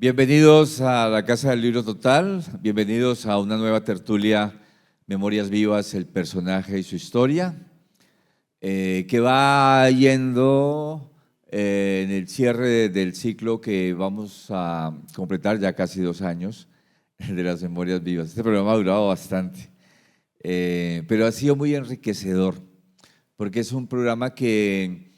Bienvenidos a la Casa del Libro Total, bienvenidos a una nueva tertulia Memorias Vivas, el personaje y su historia, que va yendo en el cierre del ciclo que vamos a completar ya casi 2 años de las Memorias Vivas. Este programa ha durado bastante, pero ha sido muy enriquecedor, porque es un programa que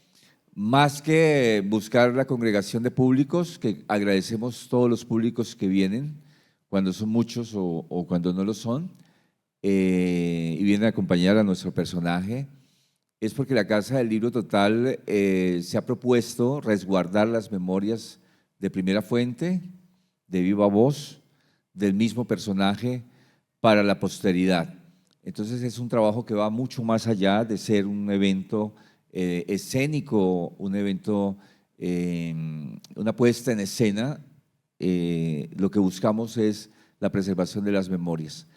más que buscar la congregación de públicos, que agradecemos todos los públicos que vienen, cuando son muchos o cuando no lo son, y vienen a acompañar a nuestro personaje, es porque la Casa del Libro Total se ha propuesto resguardar las memorias de primera fuente, de viva voz, del mismo personaje para la posteridad. Entonces es un trabajo que va mucho más allá de ser un evento escénico, un evento, una puesta en escena. Lo que buscamos es la preservación de las memorias.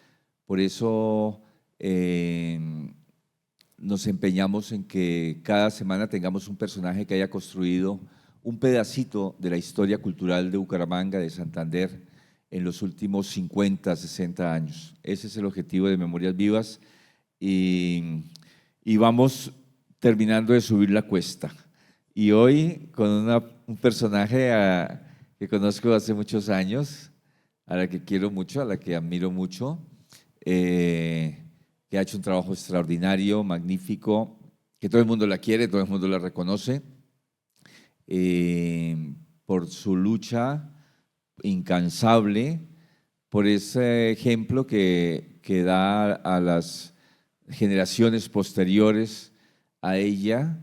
Por eso nos empeñamos en que cada semana tengamos un personaje que haya construido un pedacito de la historia cultural de Bucaramanga, de Santander, en los últimos 50, 60 años. Ese es el objetivo de Memorias Vivas y vamos terminando de subir la cuesta. Y hoy con un personaje que conozco hace muchos años, a la que quiero mucho, a la que admiro mucho, que ha hecho un trabajo extraordinario, magnífico, que todo el mundo la quiere, todo el mundo la reconoce, por su lucha incansable, por ese ejemplo que da a las generaciones posteriores a ella.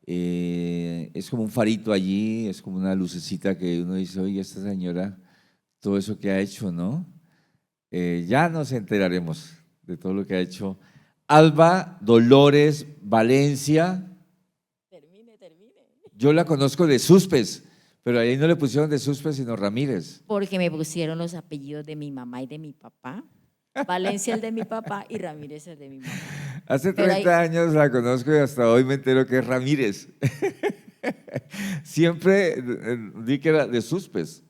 Es como un farito allí, es como una lucecita que uno dice, oye, esta señora, todo eso que ha hecho, ¿no? Ya nos enteraremos de todo lo que ha hecho Alba Dolores Valencia. Termine. Yo la conozco de Suspes, pero ahí no le pusieron de Suspes, sino Ramírez. Porque me pusieron los apellidos de mi mamá y de mi papá. Valencia el de mi papá y Ramírez el de mi mamá. Hace Pero 30 años la conozco y hasta hoy me entero que es Ramírez. Siempre di que era de Suspes,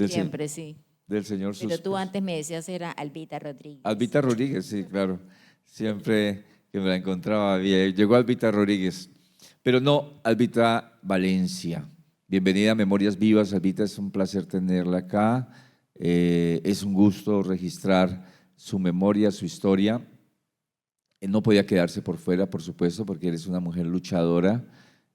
siempre sí. del señor Pero Suspes. tú antes me decías era Albita Rodríguez. Albita Rodríguez, sí, claro. Siempre que me la encontraba, llegó Albita Rodríguez. Pero no, Albita Valencia. Bienvenida a Memorias Vivas, Albita, es un placer tenerla acá. Es un gusto registrar su memoria, su historia. No podía quedarse por fuera, por supuesto, porque eres una mujer luchadora,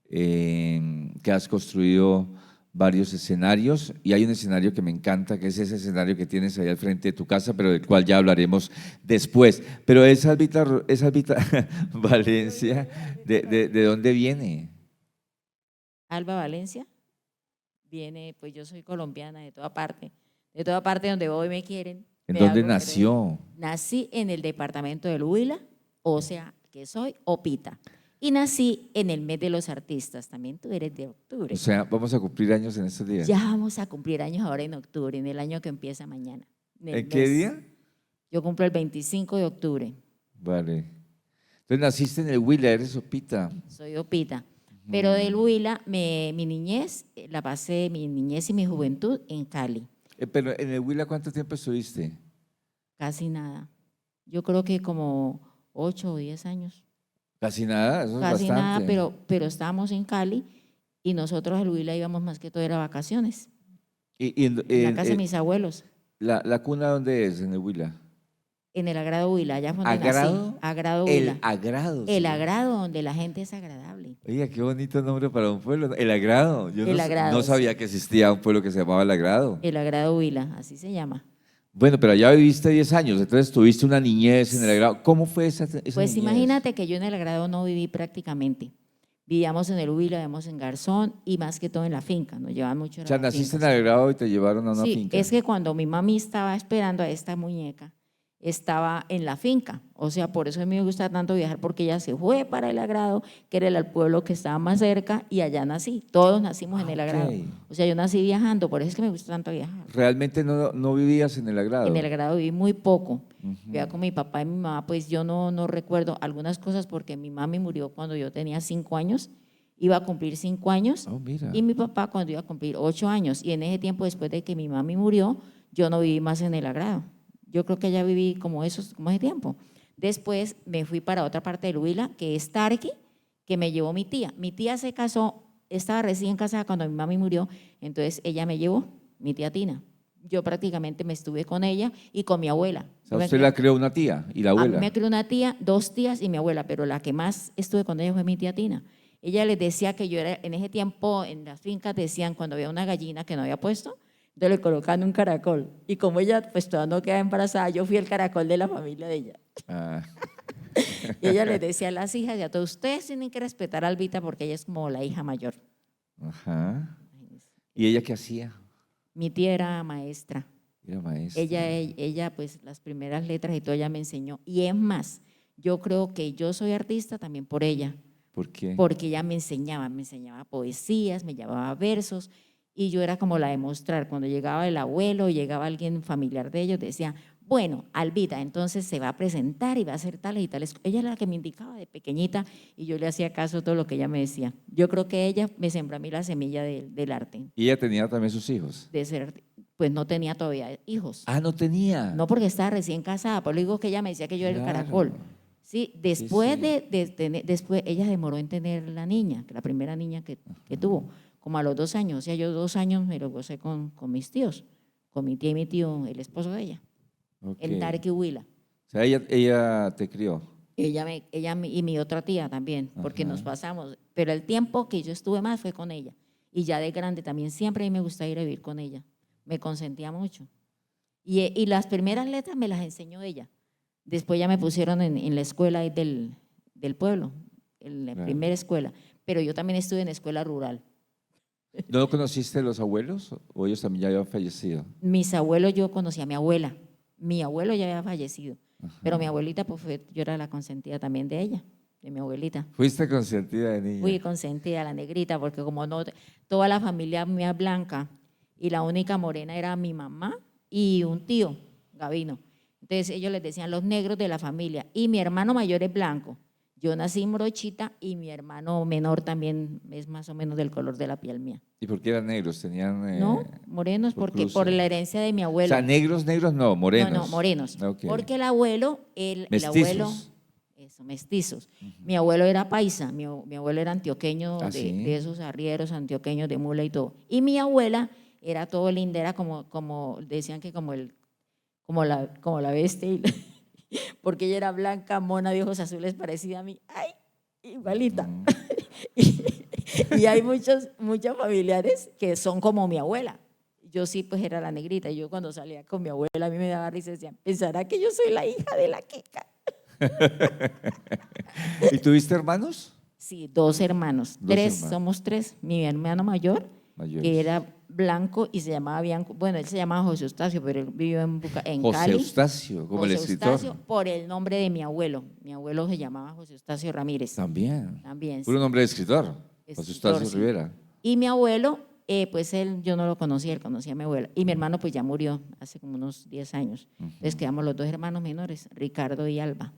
que has construido varios escenarios, y hay un escenario que me encanta, que es ese escenario que tienes ahí al frente de tu casa, pero del cual ya hablaremos después. Pero esa Albita Valencia, ¿de dónde viene? Alba Valencia viene, pues yo soy colombiana de toda parte donde voy me quieren. ¿En Me dónde hago querer. nació? Nací en el departamento del Huila, o sea, que soy Opita. Y nací en el mes de los artistas, también tú eres de octubre. O sea, vamos a cumplir años en estos días. Ya vamos a cumplir años ahora en octubre, en el año que empieza mañana. ¿En qué día? Yo cumplo el 25 de octubre. Vale. Entonces naciste en el Huila, eres Opita. Soy Opita. Pero del Huila, mi niñez, la pasé, mi niñez y mi juventud en Cali. Pero en el Huila, ¿cuánto tiempo estuviste? Casi nada. Yo creo que como 8 o 10 años. Casi nada, eso Casi es bastante. nada, pero estábamos en Cali y nosotros al Huila íbamos más que todo era vacaciones. En la casa de mis abuelos. ¿La cuna dónde es en el Huila? En el Agrado Huila, allá fue donde ¿Agrado? nací. Agrado Huila. El Agrado. El Sí. Agrado, donde la gente es agradable. Oiga, qué bonito nombre para un pueblo. El Agrado. Yo El no, Agrado, no sabía sí. que existía un pueblo que se llamaba El Agrado. El Agrado Huila, así se llama. Bueno, pero allá viviste 10 años, entonces tuviste una niñez en El Agrado. ¿Cómo fue esa Pues niñez? imagínate que yo en el Agrado no viví prácticamente. Vivíamos en el Huila, vivíamos en Garzón y más que todo en la finca. Nos llevaban mucho a O sea, las naciste en fincas. El Agrado y te llevaron a una Sí, finca. es que cuando mi mami estaba esperando a esta muñeca, estaba en la finca. O sea, por eso a mí me gusta tanto viajar, porque ella se fue para el Agrado, que era el pueblo que estaba más cerca, y allá nací. Todos nacimos en el Agrado. Ok. O sea, yo nací viajando, por eso es que me gusta tanto viajar. ¿Realmente no vivías en El Agrado? En el Agrado viví muy poco. Vivía con mi papá y mi mamá, pues yo no recuerdo algunas cosas porque mi mami murió cuando yo tenía 5 años iba a cumplir 5 años, Oh, mira. y mi papá cuando iba a cumplir 8 años. Y en ese tiempo, después de que mi mami murió, yo no viví más en el agrado. Yo creo que ya viví como ese tiempo. Después me fui para otra parte del Huila, que es Tarqui, que me llevó mi tía. Mi tía se casó, estaba recién casada cuando mi mami murió, entonces ella me llevó, mi tía Tina. Yo prácticamente me estuve con ella y con mi abuela. O sea, usted la creó una tía y la A mí abuela. me crió una tía, 2 tías y mi abuela, pero la que más estuve con ella fue mi tía Tina. Ella les decía que yo era, en ese tiempo en las fincas decían cuando había una gallina que no había puesto, entonces le colocaban un caracol. Y como ella pues todavía no quedaba embarazada, yo fui el caracol de la familia de ella. Ah, Y ella les decía a las hijas y a todos, ustedes tienen que respetar a Albita porque ella es como la hija mayor. ajá. ¿Y ella qué hacía? Mi tía era maestra. Era maestra. Ella, pues las primeras letras y todo ella me enseñó. Y es más, yo creo que yo soy artista también por ella, ¿Por qué? porque ella me enseñaba poesías, me llevaba versos y yo era como la de mostrar. Cuando llegaba el abuelo, llegaba alguien familiar de ellos, decía, bueno, Albita, entonces se va a presentar y va a hacer tales y tales. Ella era la que me indicaba de pequeñita y yo le hacía caso a todo lo que ella me decía. Yo creo que ella me sembró a mí la semilla del arte, ¿Y ella tenía también sus hijos? de ser, pues no tenía todavía hijos. Ah, no tenía. No porque estaba recién casada, por lo digo que ella me decía que yo era el Claro. caracol. Sí, después sí. de tener, después ella demoró en tener la niña, la primera niña que tuvo, como a los 2 años. O sea, yo 2 años me lo gocé con mis tíos, con mi tía y mi tío, el esposo de ella, Ok. el Tarqui Huila. O sea, ella te crió. Y mi otra tía también, porque Ajá. nos pasamos. Pero el tiempo que yo estuve más fue con ella. Y ya de grande también siempre a mí me gusta ir a vivir con ella. Me consentía mucho. Y las primeras letras me las enseñó ella. Después ya me pusieron en la escuela ahí del pueblo, en la Claro. primera escuela. Pero yo también estuve en escuela rural. ¿No conociste a los abuelos o ellos también ya habían fallecido? Mis abuelos, yo conocí a mi abuela. Mi abuelo ya había fallecido. Pero mi abuelita, pues yo era la consentida también de ella, de mi abuelita. Fuiste consentida de niña. Fui consentida, la negrita, porque como no, toda la familia mía blanca y la única morena era mi mamá y un tío, Gavino. Entonces ellos les decían los negros de la familia. Y mi hermano mayor es blanco. Yo nací morochita y mi hermano menor también es más o menos del color de la piel mía. ¿Y por qué eran negros? Tenían. No, morenos, por porque cruce. por la herencia de mi O abuelo. sea, negros no, morenos. No, morenos. Ok. Porque el abuelo, el Mestizos. abuelo, eso, mestizos. Mi abuelo era paisa, mi abuelo era antioqueño, ¿Ah, de, sí? de esos arrieros antioqueños de mula y todo. Y mi abuela era todo linda, era como decían que como la bestia, porque ella era blanca, mona, de ojos azules, parecida a mí. ¡Ay! Igualita. Y hay muchos familiares que son como mi abuela. Yo sí, pues era la negrita. Yo cuando salía con mi abuela, a mí me daba risa y decían, ¿pensará que yo soy la hija de la queca? ¿Y tuviste hermanos? Sí, 2 hermanos. Dos 3, hermanos. somos 3. Mi hermano mayor, Mayores. que era blanco y se llamaba Bianco. Bueno, él se llamaba José Eustacio, pero él vivió en José Cali. Eustacio, como el José escritor. Eustacio, por el nombre de mi abuelo. Mi abuelo se llamaba José Eustacio Ramírez. También. También. Puro nombre de escritor. José Escritor, Eustacio sí. Rivera. Y mi abuelo, pues él, yo no lo conocía, él conocía a mi abuela. Y mi hermano, pues ya murió hace como unos 10 años. Entonces quedamos los 2 hermanos menores, Ricardo y Alba.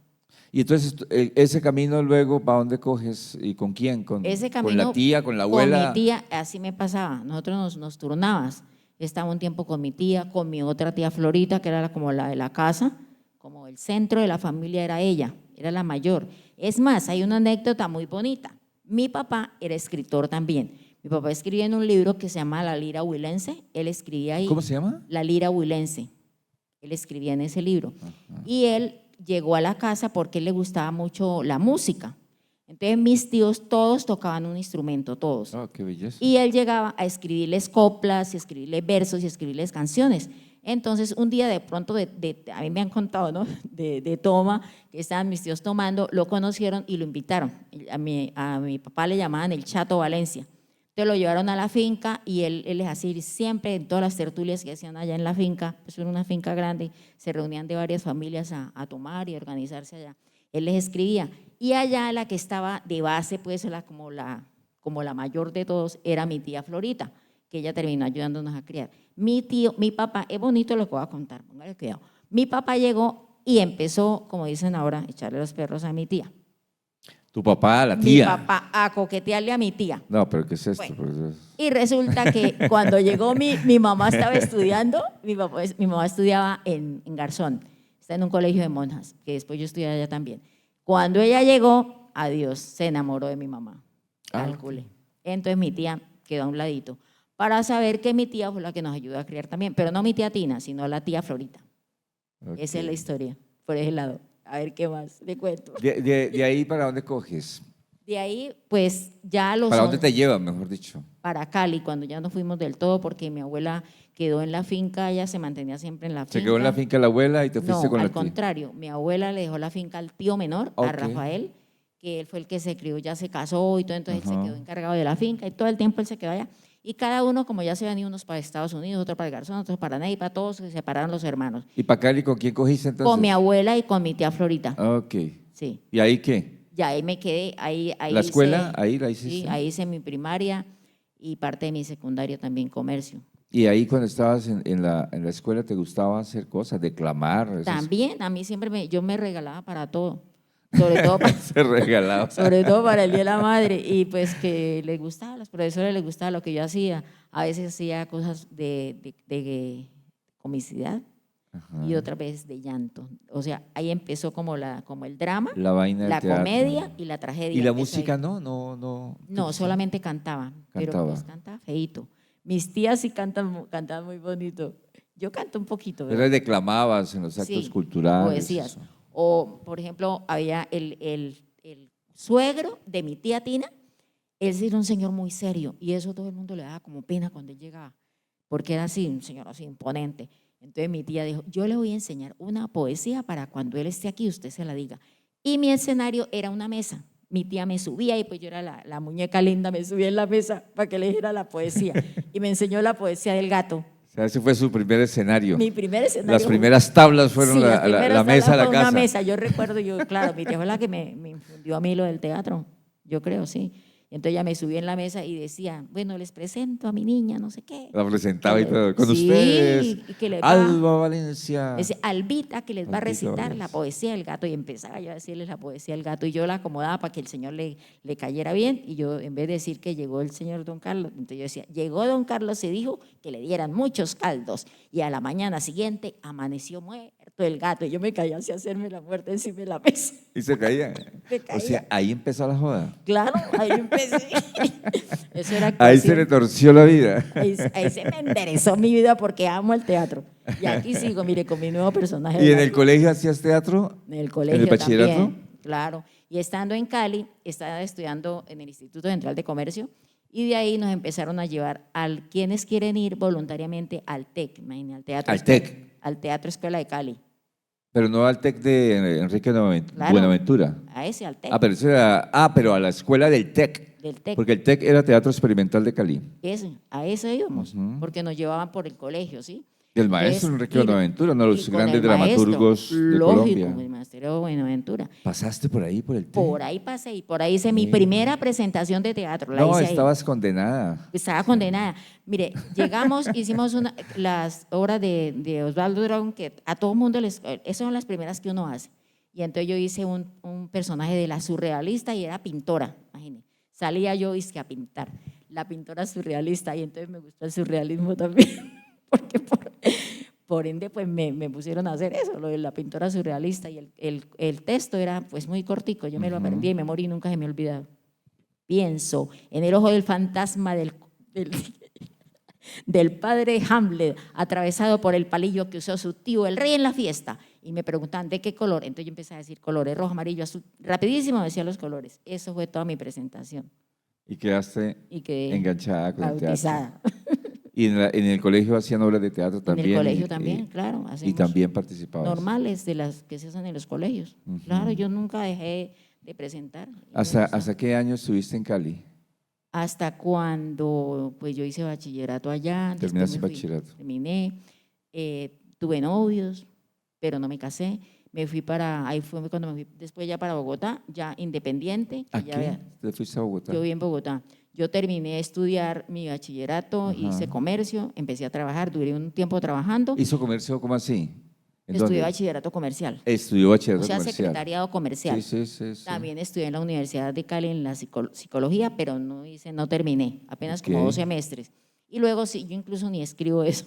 Y entonces, ese camino luego, ¿para dónde coges? ¿Y con quién? Ese ¿Con camino, la tía, con la con abuela? mi tía, así me pasaba. Nosotros nos turnábamos. Estaba un tiempo con mi tía, con mi otra tía Florita, que era como la de la casa, como el centro de la familia era ella, era la mayor. Es más, hay una anécdota muy bonita. Mi papá era escritor también. Mi papá escribía en un libro que se llama La Lira Huilense. Él escribía ahí. ¿Cómo se llama? La Lira Huilense. Él escribía en ese libro. Y él llegó a la casa porque él le gustaba mucho la música. Entonces mis tíos todos tocaban un instrumento, todos. Oh, qué belleza. Y él llegaba a escribirles coplas, y escribirles versos y escribirles canciones. Entonces un día de pronto, a mí me han contado, ¿no? De toma, que estaban mis tíos tomando, lo conocieron y lo invitaron. A mi papá le llamaban el Chato Valencia. Entonces lo llevaron a la finca y él les hacía ir siempre en todas las tertulias que hacían allá en la finca, pues era una finca grande, se reunían de varias familias a tomar y organizarse allá. Él les escribía y allá la que estaba de base, pues como la mayor de todos, era mi tía Florita, que ella terminó ayudándonos a criar. Mi papá, es bonito lo que voy a contar, póngale cuidado. Mi papá llegó y empezó, como dicen ahora, a echarle los perros a mi tía. Tu papá, la Mi tía. papá a coquetearle a mi tía. No, pero ¿qué es esto? Bueno. Profesor? Y resulta que cuando llegó mi mamá estaba estudiando, mi mamá estudiaba en Garzón, está en un colegio de monjas, que después yo estudié allá también. Cuando ella llegó, adiós, se enamoró de mi mamá, calcule. Entonces mi tía quedó a un ladito para saber que mi tía fue la que nos ayudó a criar también, pero no mi tía Tina, sino la tía Florita. Ok. Esa es la historia, por ese lado. A ver qué más le cuento. De ahí para dónde coges? De ahí, pues ya los ¿Para dónde te llevan, mejor dicho? para Cali, cuando ya no fuimos del todo, porque mi abuela quedó en la finca, ella se mantenía siempre en la finca. ¿Se quedó en la finca la abuela y te fuiste No, con la al tía? contrario, mi abuela le dejó la finca al tío menor, a Ok. Rafael, que él fue el que se crió, ya se casó y todo, entonces él Ajá. se quedó encargado de la finca y todo el tiempo él se quedó allá. Y cada uno, como ya se habían ido unos para Estados Unidos, otro para el Garzón, otros para Neiva, todos se separaron los hermanos. ¿Y para Cali con quién cogiste entonces? Con mi abuela y con mi tía Florita. Ok. Sí. ¿Y ahí qué? Ya ahí me quedé, ahí ¿La escuela? hice- ¿Ahí la sí, hiciste? ahí hice mi primaria y parte de mi secundaria también, comercio. ¿Y ahí cuando estabas en la escuela te gustaba hacer cosas, declamar? También, a mí siempre yo me regalaba para todo, sobre todo para, Se regalaba. sobre todo para el Día de la Madre, y pues que les gustaba, a los profesores les gustaba lo que yo hacía. A veces hacía cosas de comicidad Ajá. y otras veces de llanto. O sea, ahí empezó como el drama, La vaina del la teatro. comedia y la tragedia. ¿Y la Empezó ahí. música no? No, solamente cantaba, pero Cantaba. pues cantaba feíto. Mis tías sí cantan muy bonito. Yo canto un poquito, Pero ¿verdad? declamabas en los actos Sí, culturales. poesías. Eso. O, por ejemplo, había el suegro de mi tía Tina, él sí era un señor muy serio y eso todo el mundo le daba como pena cuando él llegaba, porque era así, un señor así imponente. Entonces mi tía dijo, yo le voy a enseñar una poesía para cuando él esté aquí usted se la diga. Y mi escenario era una mesa. Mi tía me subía y pues yo era la muñeca linda, me subía en la mesa para que le dijera la poesía. Y me enseñó la poesía del gato. O sea, ese fue su primer escenario. Mi primer escenario. Las primeras tablas fueron Sí, la las primeras la mesa de tablas la fue casa. una mesa, yo recuerdo, claro, mi tía fue la que me infundió a mí lo del teatro, yo creo, sí. Y entonces ella me subió en la mesa y decía, bueno, les presento a mi niña, no sé qué. La presentaba y todo. Con Sí, ustedes, y que le Alba Valencia. Decía, Albita, que les va a Albita recitar Valencia. la poesía del gato. Y empezaba yo a decirles la poesía del gato. Y yo la acomodaba para que el señor le cayera bien. Y yo, en vez de decir que llegó el señor Don Carlos, entonces yo decía, llegó Don Carlos y dijo que le dieran muchos caldos. Y a la mañana siguiente amaneció muerto el gato. Y yo me caía así a hacerme la muerte encima de la mesa. Y se caía. Me caía. O sea, ahí empezó la joda. Claro, ahí empecé. Eso era Ahí se le actuación. torció la vida. Ahí se me enderezó mi vida porque amo el teatro. Y aquí sigo, mire, con mi nuevo personaje. ¿Y en el colegio hacías teatro? En el colegio ¿En el bachillerato? también, claro. Y estando en Cali, estaba estudiando en el Instituto Central de Comercio y de ahí nos empezaron a llevar a quienes quieren ir voluntariamente al TEC, imagínate, al Teatro ¿Al Escuela- TEC? al Teatro Escuela de Cali. Pero no al TEC de Enrique Claro. Buenaventura. A ese, al TEC, Pero eso era, pero a la escuela del TEC. del TEC. Porque el TEC era Teatro Experimental de Cali. A eso íbamos, Ujú. porque nos llevaban por el colegio, ¿sí? Y el maestro Entonces, Enrique Buenaventura, uno de y los con grandes el maestro, dramaturgos de lógico, Colombia. el maestro Buenaventura. ¿Pasaste por ahí, por el TEC? Por ahí pasé y por ahí hice mi Sí. primera presentación de teatro. La No, hice ahí. estabas condenada. Estaba condenada. Mire, llegamos, hicimos las obras de Osvaldo Drón, que a todo mundo esas son las primeras que uno hace. Y entonces yo hice un personaje de la surrealista y era pintora, imagínense. Salía yo a pintar, la pintora surrealista, y entonces me gustó el surrealismo también, porque por ende pues me pusieron a hacer eso, lo de la pintora surrealista, y el texto era pues muy cortico, yo me lo aprendí de memoria y nunca se me ha olvidado. Pienso en el ojo del fantasma del padre Hamlet, atravesado por el palillo que usó su tío, el rey en la fiesta. Y me preguntaban, ¿de qué color? Entonces yo empecé a decir colores, rojo, amarillo, azul. Rapidísimo decía los colores. Eso fue toda mi presentación. Y quedaste Y quedé enganchada con el teatro. bautizada. Y en el colegio hacían obras de teatro también. En el colegio y- también, y- claro. Y hacemos también participabas. normales de las que se hacen en los colegios. Ujú. Claro, yo nunca dejé de presentar. ¿Hasta qué año estuviste en Cali? Hasta cuando pues yo hice bachillerato allá. después Terminaste me fui, bachillerato. Terminé, tuve novios, pero no me casé. Me fui ahí fue cuando me fui después ya para Bogotá, ya independiente. que ¿A ya qué? había- ¿Te fuiste a Bogotá? Yo viví en Bogotá. Yo terminé de estudiar mi bachillerato, Ajá. hice comercio, empecé a trabajar, duré un tiempo trabajando. ¿Hizo comercio cómo así? ¿En Estudié dónde? bachillerato comercial, Estudió o bachillerato sea, comercial. secretariado comercial. Sí, sí, sí, sí. También estudié en la Universidad de Cali en la psicología, pero no terminé, apenas Ok. como 2 semestres. Y luego sí, yo incluso ni escribo eso.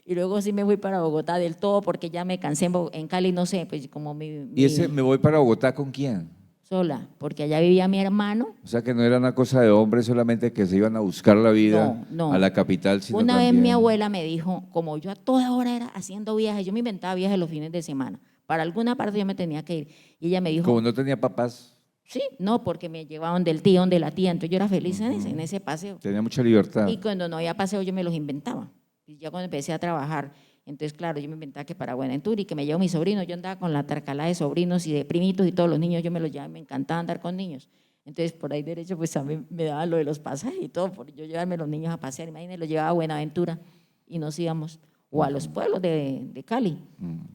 Y luego sí me fui para Bogotá del todo porque ya me cansé en Cali, no sé, pues como ¿Y ese me voy para Bogotá con quién? sola, porque allá vivía mi hermano. O sea que no era una cosa de hombres solamente que se iban a buscar la vida No, a no. la capital, sino Una vez mi también. abuela me dijo, como yo a toda hora era haciendo viajes, yo me inventaba viajes los fines de semana. Para alguna parte yo me tenía que ir. Y ella me Como dijo, no tenía papás, sí, no, porque me llevaban del tío, donde la tía. Entonces yo era feliz en ese paseo. tenía mucha libertad. Y cuando no había paseo yo me los inventaba. Y ya cuando empecé a trabajar, entonces claro, yo me inventaba que para Buenaventura y que me llevo mis sobrinos, yo andaba con la tarcala de sobrinos y de primitos y todos los niños, yo me los llevaba, me encantaba andar con niños. Entonces por ahí derecho pues a mí me daban lo de los pasajes y todo, por yo llevarme los niños a pasear, imagínense, los llevaba a Buenaventura y nos íbamos, o a los pueblos de Cali.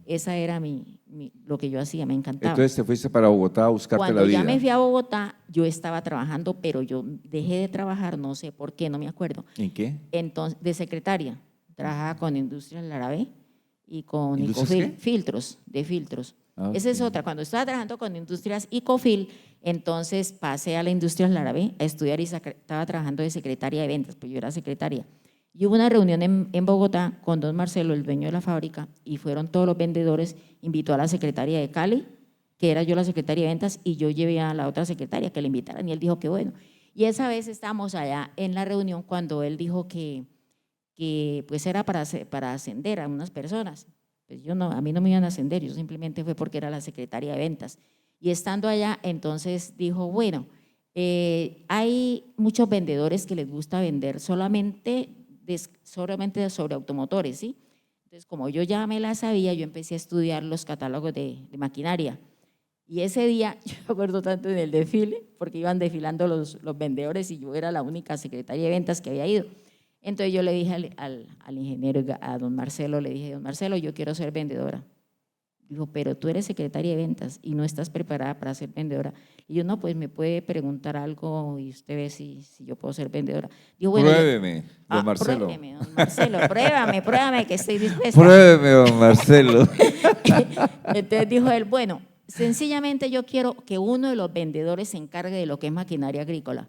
Esa era lo que yo hacía, me encantaba. Entonces te fuiste para Bogotá a buscarte la Cuando ya me vida. fui a Bogotá, yo estaba trabajando, pero yo dejé de trabajar, no sé por qué, no me acuerdo. ¿En qué? Entonces, de secretaria, trabajaba con Industrias Larabé y con ¿Industrias Icofil, qué? filtros. Ah, Esa es ok. otra. Cuando estaba trabajando con Industrias Icofil, entonces pasé a la Industrias Larabé a estudiar y estaba trabajando de secretaria de ventas, pues yo era secretaria. Y hubo una reunión en Bogotá con don Marcelo, el dueño de la fábrica, y fueron todos los vendedores, invitó a la secretaria de Cali, que era yo la secretaria de ventas, y yo llevé a la otra secretaria que le invitaran, y él dijo que bueno. Y esa vez estábamos allá en la reunión cuando él dijo que pues era para ascender a unas personas. Pues yo no, a mí no me iban a ascender, yo simplemente fue porque era la secretaria de ventas. Y estando allá, entonces dijo, bueno, hay muchos vendedores que les gusta vender solamente sobre automotores, ¿sí? Entonces, como yo ya me la sabía, yo empecé a estudiar los catálogos de maquinaria. Y ese día, yo me acuerdo tanto en el desfile, porque iban desfilando los vendedores y yo era la única secretaria de ventas que había ido. Entonces yo le dije al ingeniero, a don Marcelo, le dije, don Marcelo, yo quiero ser vendedora. Dijo, pero tú eres secretaria de ventas y no estás preparada para ser vendedora. Y yo, no, pues me puede preguntar algo y usted ve si yo puedo ser vendedora. Dijo, bueno, Pruébeme, don Marcelo. pruébeme, don Marcelo, pruébame que estoy dispuesta. Pruébeme, don Marcelo. Entonces dijo él, bueno, sencillamente yo quiero que uno de los vendedores se encargue de lo que es maquinaria agrícola.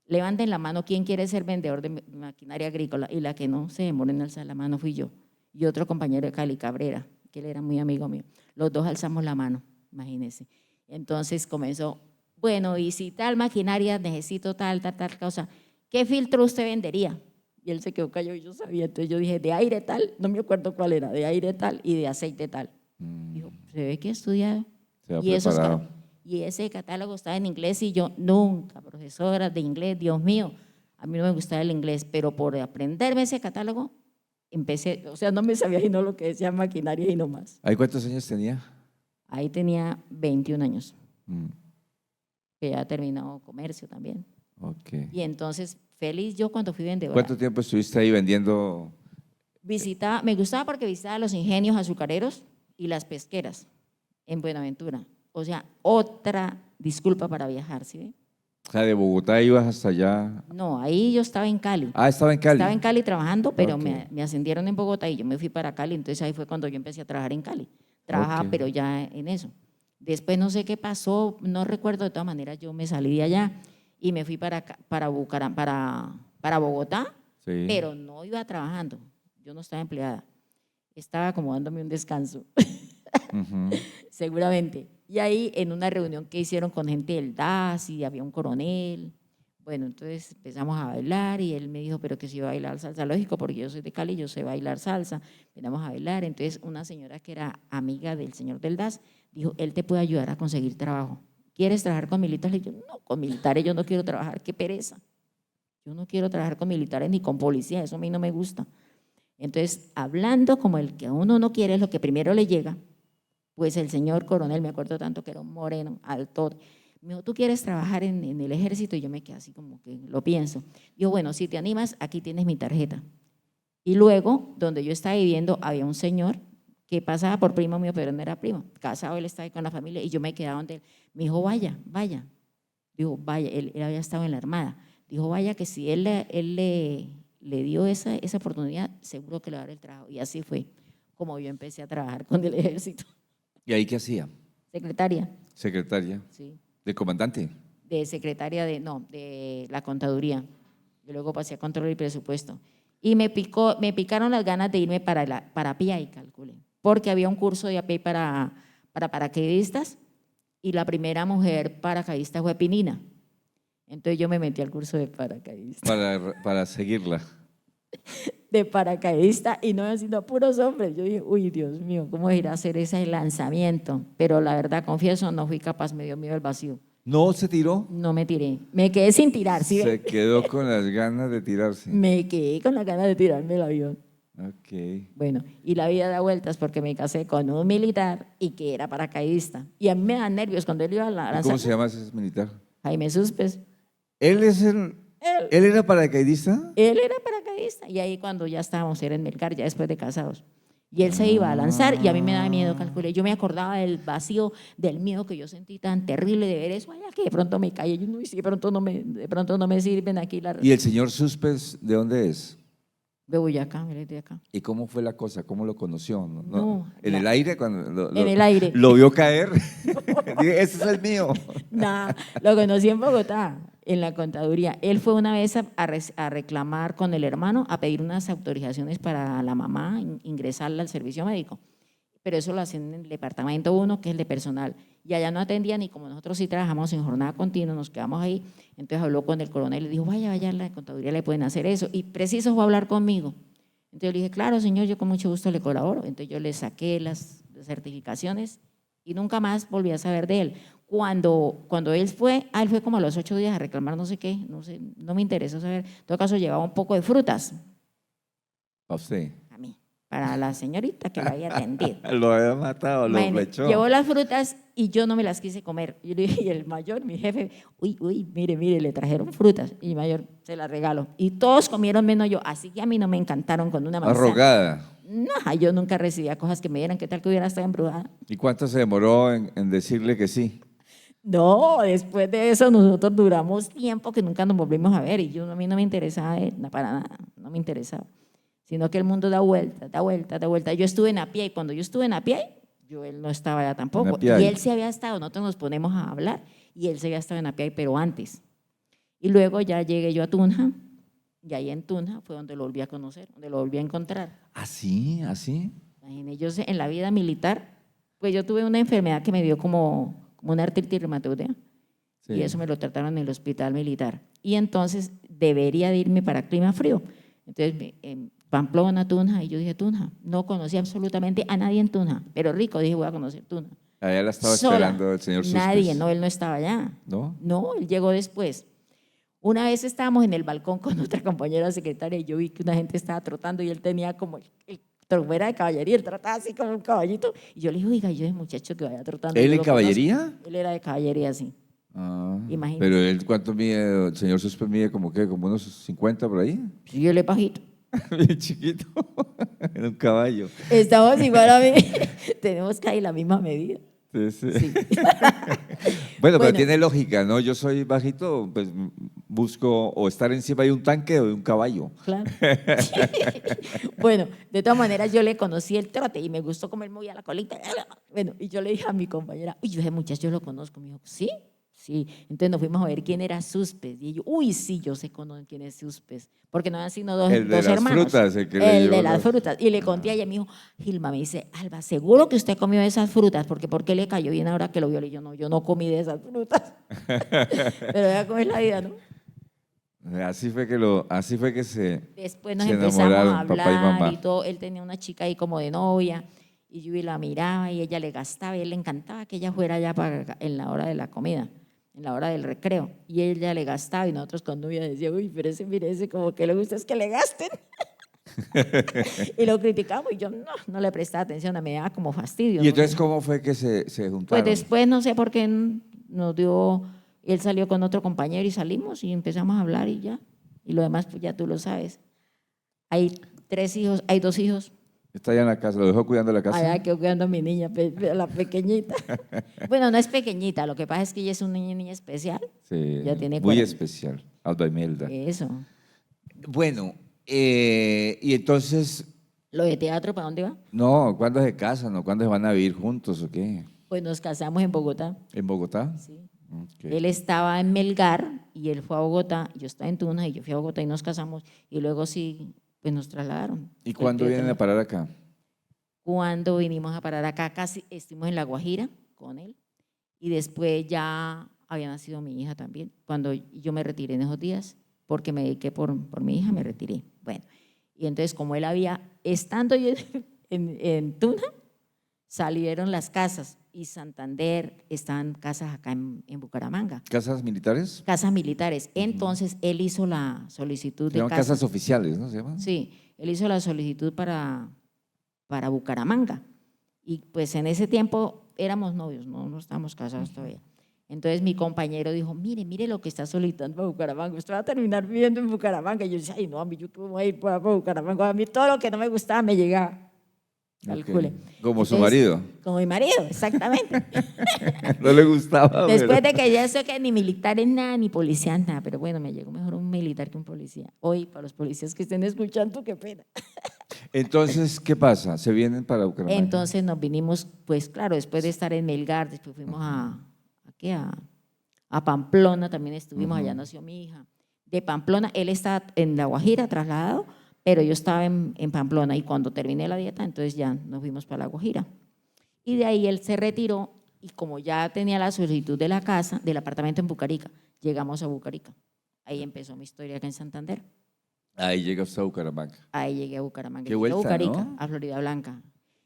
Levanten la mano, ¿quién quiere ser vendedor de maquinaria agrícola? Y la que no se demoró en alzar la mano fui yo. Y otro compañero de Cali, Cabrera, que él era muy amigo mío. Los dos alzamos la mano, imagínense. Entonces comenzó, bueno, y si tal maquinaria necesito tal cosa, ¿qué filtro usted vendería? Y él se quedó callado y yo sabía. Entonces yo dije, de aire tal, no me acuerdo cuál era, de aire tal y de aceite tal. Dijo, se ve que ha estudiado. Se ha Y, preparado. y ese catálogo estaba en inglés y yo nunca, profesora de inglés, Dios mío, a mí no me gustaba el inglés, pero por aprenderme ese catálogo, empecé, o sea, no me sabía sino lo que decía maquinaria y no más. ¿Ahí cuántos años tenía? Ahí tenía 21 años, Mm, que ya terminado comercio también. ok. Y entonces, feliz yo cuando fui vendedora. ¿Cuánto tiempo estuviste ahí vendiendo? Me gustaba porque visitaba los ingenios azucareros y las pesqueras en Buenaventura. O sea, otra disculpa para viajar, ¿sí ve? O sea, de Bogotá ibas hasta allá. No, ahí yo estaba en Cali. Ah, estaba en Cali. Estaba en Cali trabajando, pero Ok. me ascendieron en Bogotá y yo me fui para Cali, entonces ahí fue cuando yo empecé a trabajar en Cali. Trabajaba, Ok. pero ya en eso. Después no sé qué pasó, no recuerdo, de todas maneras yo me salí de allá y me fui para Bogotá, Sí. pero no iba trabajando, yo no estaba empleada, estaba como dándome un descanso, Ujú. seguramente. Y ahí en una reunión que hicieron con gente del DAS y había un coronel, bueno, entonces empezamos a bailar y él me dijo, pero que si iba a bailar salsa, lógico, porque yo soy de Cali, yo sé bailar salsa, empezamos a bailar, entonces una señora que era amiga del señor del DAS dijo, él te puede ayudar a conseguir trabajo. ¿Quieres trabajar con militares? Y yo, no, con militares yo no quiero trabajar, qué pereza. Yo no quiero trabajar con militares ni con policía, eso a mí no me gusta. Entonces, hablando como el que a uno no quiere es lo que primero le llega, pues el señor coronel, me acuerdo tanto que era un moreno, alto, me dijo, ¿tú quieres trabajar en el ejército? Y yo me quedé así como que lo pienso. Dijo, bueno, si te animas, aquí tienes mi tarjeta. Y luego, donde yo estaba viviendo, había un señor que pasaba por primo mío, pero no era primo. Casado, él estaba ahí con la familia y yo me quedaba donde él. Me dijo, vaya, vaya. Dijo, vaya, él había estado en la Armada. Dijo, vaya, que si él le dio esa oportunidad, seguro que le va a dar el trabajo. Y así fue. como yo empecé a trabajar con el ejército. ¿Y ahí qué hacía? Secretaria, Secretaria. sí, ¿De comandante? de secretaria de, no, de la contaduría. Yo luego pasé a control y presupuesto. Y me picaron las ganas de irme para API, calculé, porque había un curso de API para paracaidistas y la primera mujer paracaidista fue Pinina. Entonces yo me metí al curso de paracaidista. Para seguirla. De paracaidista y no sino puros hombres. Yo dije, uy, Dios mío, ¿cómo ir a hacer ese lanzamiento? Pero la verdad, confieso, no fui capaz, me dio miedo el vacío. ¿No se tiró? No me tiré, me quedé sin tirar, ¿sí Se ve? quedó con las ganas de tirarse. Me quedé con la ganas de tirarme el avión. Ok. Bueno, y la vida da vueltas porque me casé con un militar y que era paracaidista. Y a mí me dan nervios cuando él iba a ¿Y lanzar. cómo se llama ese militar? Jaime Suspes. ¿Él es el... ¿Él era paracaidista? Él era paracaidista y ahí cuando ya estábamos, era en Melgar, ya después de casados. Y él se iba a lanzar y a mí me daba miedo, calculé. Yo me acordaba del vacío, del miedo que yo sentí tan terrible de ver eso allá, que de pronto me caí. Yo no, y si de pronto no me sirven aquí las... ¿Y el señor Suspes de dónde es? De Boyacá, él de acá. ¿Y cómo fue la cosa? ¿Cómo lo conoció? No, ¿En el aire? Cuando en el aire. ¿Lo vio caer? Dije, ese es el mío. Nah, lo conocí en Bogotá, en la contaduría. Él fue una vez a reclamar con el hermano, a pedir unas autorizaciones para la mamá, ingresarla al servicio médico. Pero eso lo hacen en el departamento 1, que es el de personal. Y allá no atendían y como nosotros sí trabajamos en jornada continua, nos quedamos ahí. Entonces habló con el coronel y le dijo, vaya, a la contaduría le pueden hacer eso. Y preciso fue a hablar conmigo. Entonces yo le dije, claro, señor, yo con mucho gusto le colaboro. Entonces yo le saqué las certificaciones y nunca más volví a saber de él. Cuando él fue como a los 8 días a reclamar no sé qué, no me interesó saber. En todo caso, llevaba un poco de frutas ¿A usted? a mí, para la señorita que lo había atendido. Lo había matado, lo Imagínate, flechó. llevó las frutas y yo no me las quise comer. Yo le dije, y el mayor, mi jefe, uy, mire, le trajeron frutas. Y el mayor, se las regalo. Y todos comieron menos yo. Así que a mí no me encantaron con una manzana. Arrogada. No, yo nunca recibía cosas que me dieran. ¿Qué tal que hubiera estado embrujada? ¿Y cuánto se demoró en decirle que sí? No, después de eso nosotros duramos tiempo que nunca nos volvimos a ver. Y a mí no me interesaba él, para nada, no me interesaba. Sino que el mundo da vuelta, da vuelta, da vuelta. Yo estuve en API y cuando yo estuve en API, él no estaba allá tampoco. Y él se había estado, nosotros nos ponemos a hablar y él se había estado en API, pero antes. Y luego ya llegué yo a Tunja y ahí en Tunja fue donde lo volví a conocer, donde lo volví a encontrar. ¿Así? ¿Así? Imagínate, yo en la vida militar, pues yo tuve una enfermedad que me dio como una artritis reumatoidea. Sí. Y eso me lo trataron en el hospital militar. Y entonces debería de irme para clima frío. Entonces, Pamplona, Tunja, y yo dije, Tunja. No conocía absolutamente a nadie en Tunja, pero rico, dije, voy a conocer Tunja. Allá la estaba esperando el señor Suspes. Nadie, no, él no estaba allá. ¿No? No, él llegó después. Una vez estábamos en el balcón con otra compañera secretaria y yo vi que una gente estaba trotando y él tenía como el tromera de caballería, él trataba así con un caballito. Y yo le dije, oiga, yo ese muchacho que vaya trotando. ¿Él en caballería? Él era de caballería, sí. Ah, imagínate. Pero él, ¿cuánto mide? El señor Suspes mide como unos 50 por ahí. Sí, él es bajito. Bien chiquito, en un caballo. Estamos igual a mí, tenemos casi la misma medida. Sí. Sí. Bueno, pero tiene lógica, ¿no? Yo soy bajito, pues busco o estar encima de un tanque o de un caballo. Claro. Bueno, de todas maneras yo le conocí el trote y me gustó cómo él movía la colita. Bueno, y yo le dije a mi compañera, uy, yo ese muchacho lo conozco. Me dijo, ¿sí? Sí, entonces nos fuimos a ver quién era Suspes. Y yo, uy, sí, yo sé quién es Suspes. Porque no han sido dos hermanos. El de las frutas. El de las frutas. Y le conté a ella, me dijo, Gilma, me dice, Alba, ¿seguro que usted comió de esas frutas? Porque ¿por qué le cayó bien ahora que lo vio? Y yo no comí de esas frutas. Pero ya cómo es la vida, ¿no? Así fue que se Después nos se empezamos enamoraron, a hablar papá y mamá. todo. Él tenía una chica ahí como de novia. Y yo la miraba y ella le gastaba y él le encantaba que ella fuera allá en la hora de la comida, en la hora del recreo. Y ella le gastaba y nosotros con novia decíamos, uy, pero mire ese, como que le gusta es que le gasten. Y lo criticamos y yo no le prestaba atención, me daba como fastidio. ¿Y entonces cómo fue que se juntaron? Pues después no sé por qué nos dio, él salió con otro compañero y salimos y empezamos a hablar y ya. Y lo demás pues ya tú lo sabes. Hay 3 hijos, hay 2 hijos. Está allá en la casa, lo dejó cuidando la casa. Allá quedó cuidando a mi niña, la pequeñita. Bueno, no es pequeñita, lo que pasa es que ella es una niña especial. Sí, ya tiene muy 40. especial, Alba Imelda. Eso. Bueno, y entonces ¿Lo de teatro para dónde va? No, ¿cuándo se casan o cuándo se van a vivir juntos o qué? Pues nos casamos en Bogotá. ¿En Bogotá? Sí. Ok. Él estaba en Melgar y él fue a Bogotá, yo estaba en Tuna y yo fui a Bogotá y nos casamos y luego sí, pues nos trasladaron. ¿Y Pues cuándo yo vienen a tenía- parar acá? Cuando vinimos a parar acá, casi estuvimos en La Guajira con él y después ya había nacido mi hija también. Cuando yo me retiré en esos días, porque me dediqué por mi hija, me retiré. Bueno, y entonces como él había, estando yo en Tuna, salieron las casas y Santander, estaban casas acá en Bucaramanga, ¿Casas militares? casas militares. Entonces él hizo la solicitud Se de llaman casa. casas oficiales, ¿no se llaman? Sí, él hizo la solicitud para Bucaramanga. Y pues en ese tiempo éramos novios, no estábamos casados todavía. Entonces mi compañero dijo, mire lo que está solicitando para Bucaramanga, usted va a terminar viviendo en Bucaramanga. Y yo decía, ay no, a mí yo cómo voy a ir para Bucaramanga, a mí todo lo que no me gustaba me llegaba. Calcule. Ok. Como su Entonces, marido. Como mi marido, exactamente. No le gustaba. Después pero- de que ya sé que ni militares nada, ni policías nada, pero bueno, me llegó mejor un militar que un policía. Hoy, para los policías que estén escuchando, qué pena. Entonces, ¿qué pasa? ¿Se vienen para Bucaramanga? Entonces nos vinimos, pues claro, después de estar en Melgar, después fuimos ¿qué? A Pamplona, también estuvimos, allá nació mi hija. De Pamplona, él está en La Guajira trasladado, pero yo estaba en Pamplona y cuando terminé la dieta, entonces ya nos fuimos para La Guajira. Y de ahí él se retiró y como ya tenía la solicitud de la casa, del apartamento en Bucarica, llegamos a Bucarica. Ahí empezó mi historia acá en Santander. Ahí llega usted a Bucaramanga. Ahí llegué a Bucaramanga. Qué Llegué a vuelta, Bucarica, ¿no? a Florida Blanca.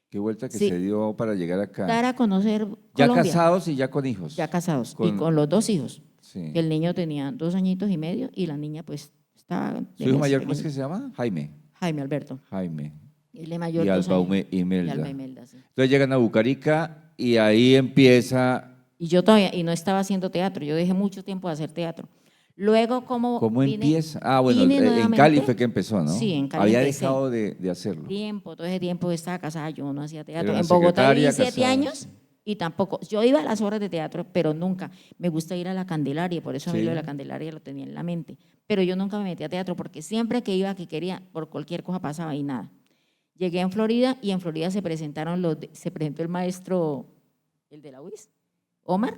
Qué vuelta que Sí. se dio para llegar acá. Dar a conocer Ya Colombia. casados y ya con hijos. Ya casados. Y Con- con los dos hijos. Sí. El niño tenía 2 añitos y medio y la niña pues estaba… ¿Su hijo mayor cómo es que se llama? Jaime. Jaime Alberto. Jaime. Él es mayor Y 2 Alba años. Imelda. Y Alba Imelda, sí. Entonces llegan a Bucarica y ahí empieza. Y yo todavía, y no estaba haciendo teatro, yo dejé mucho tiempo de hacer teatro. Luego, como ¿Cómo vine- empieza? Ah, bueno, vine en nuevamente, Cali fue que empezó, ¿no? Sí, en Cali Había empecé. dejado de hacerlo. Tiempo, todo ese tiempo estaba casada, yo no hacía teatro. Era En Bogotá viví secretaria, 7 casada, años sí. y tampoco, yo iba a las obras de teatro, pero nunca. Me gusta ir a la Candelaria, por eso a mí Sí. lo de la Candelaria lo tenía en la mente. Pero yo nunca me metí a teatro porque siempre que iba, que quería, por cualquier cosa pasaba y nada. Llegué en Florida y en Florida se presentaron se presentó el maestro, el de la UIS, Omar,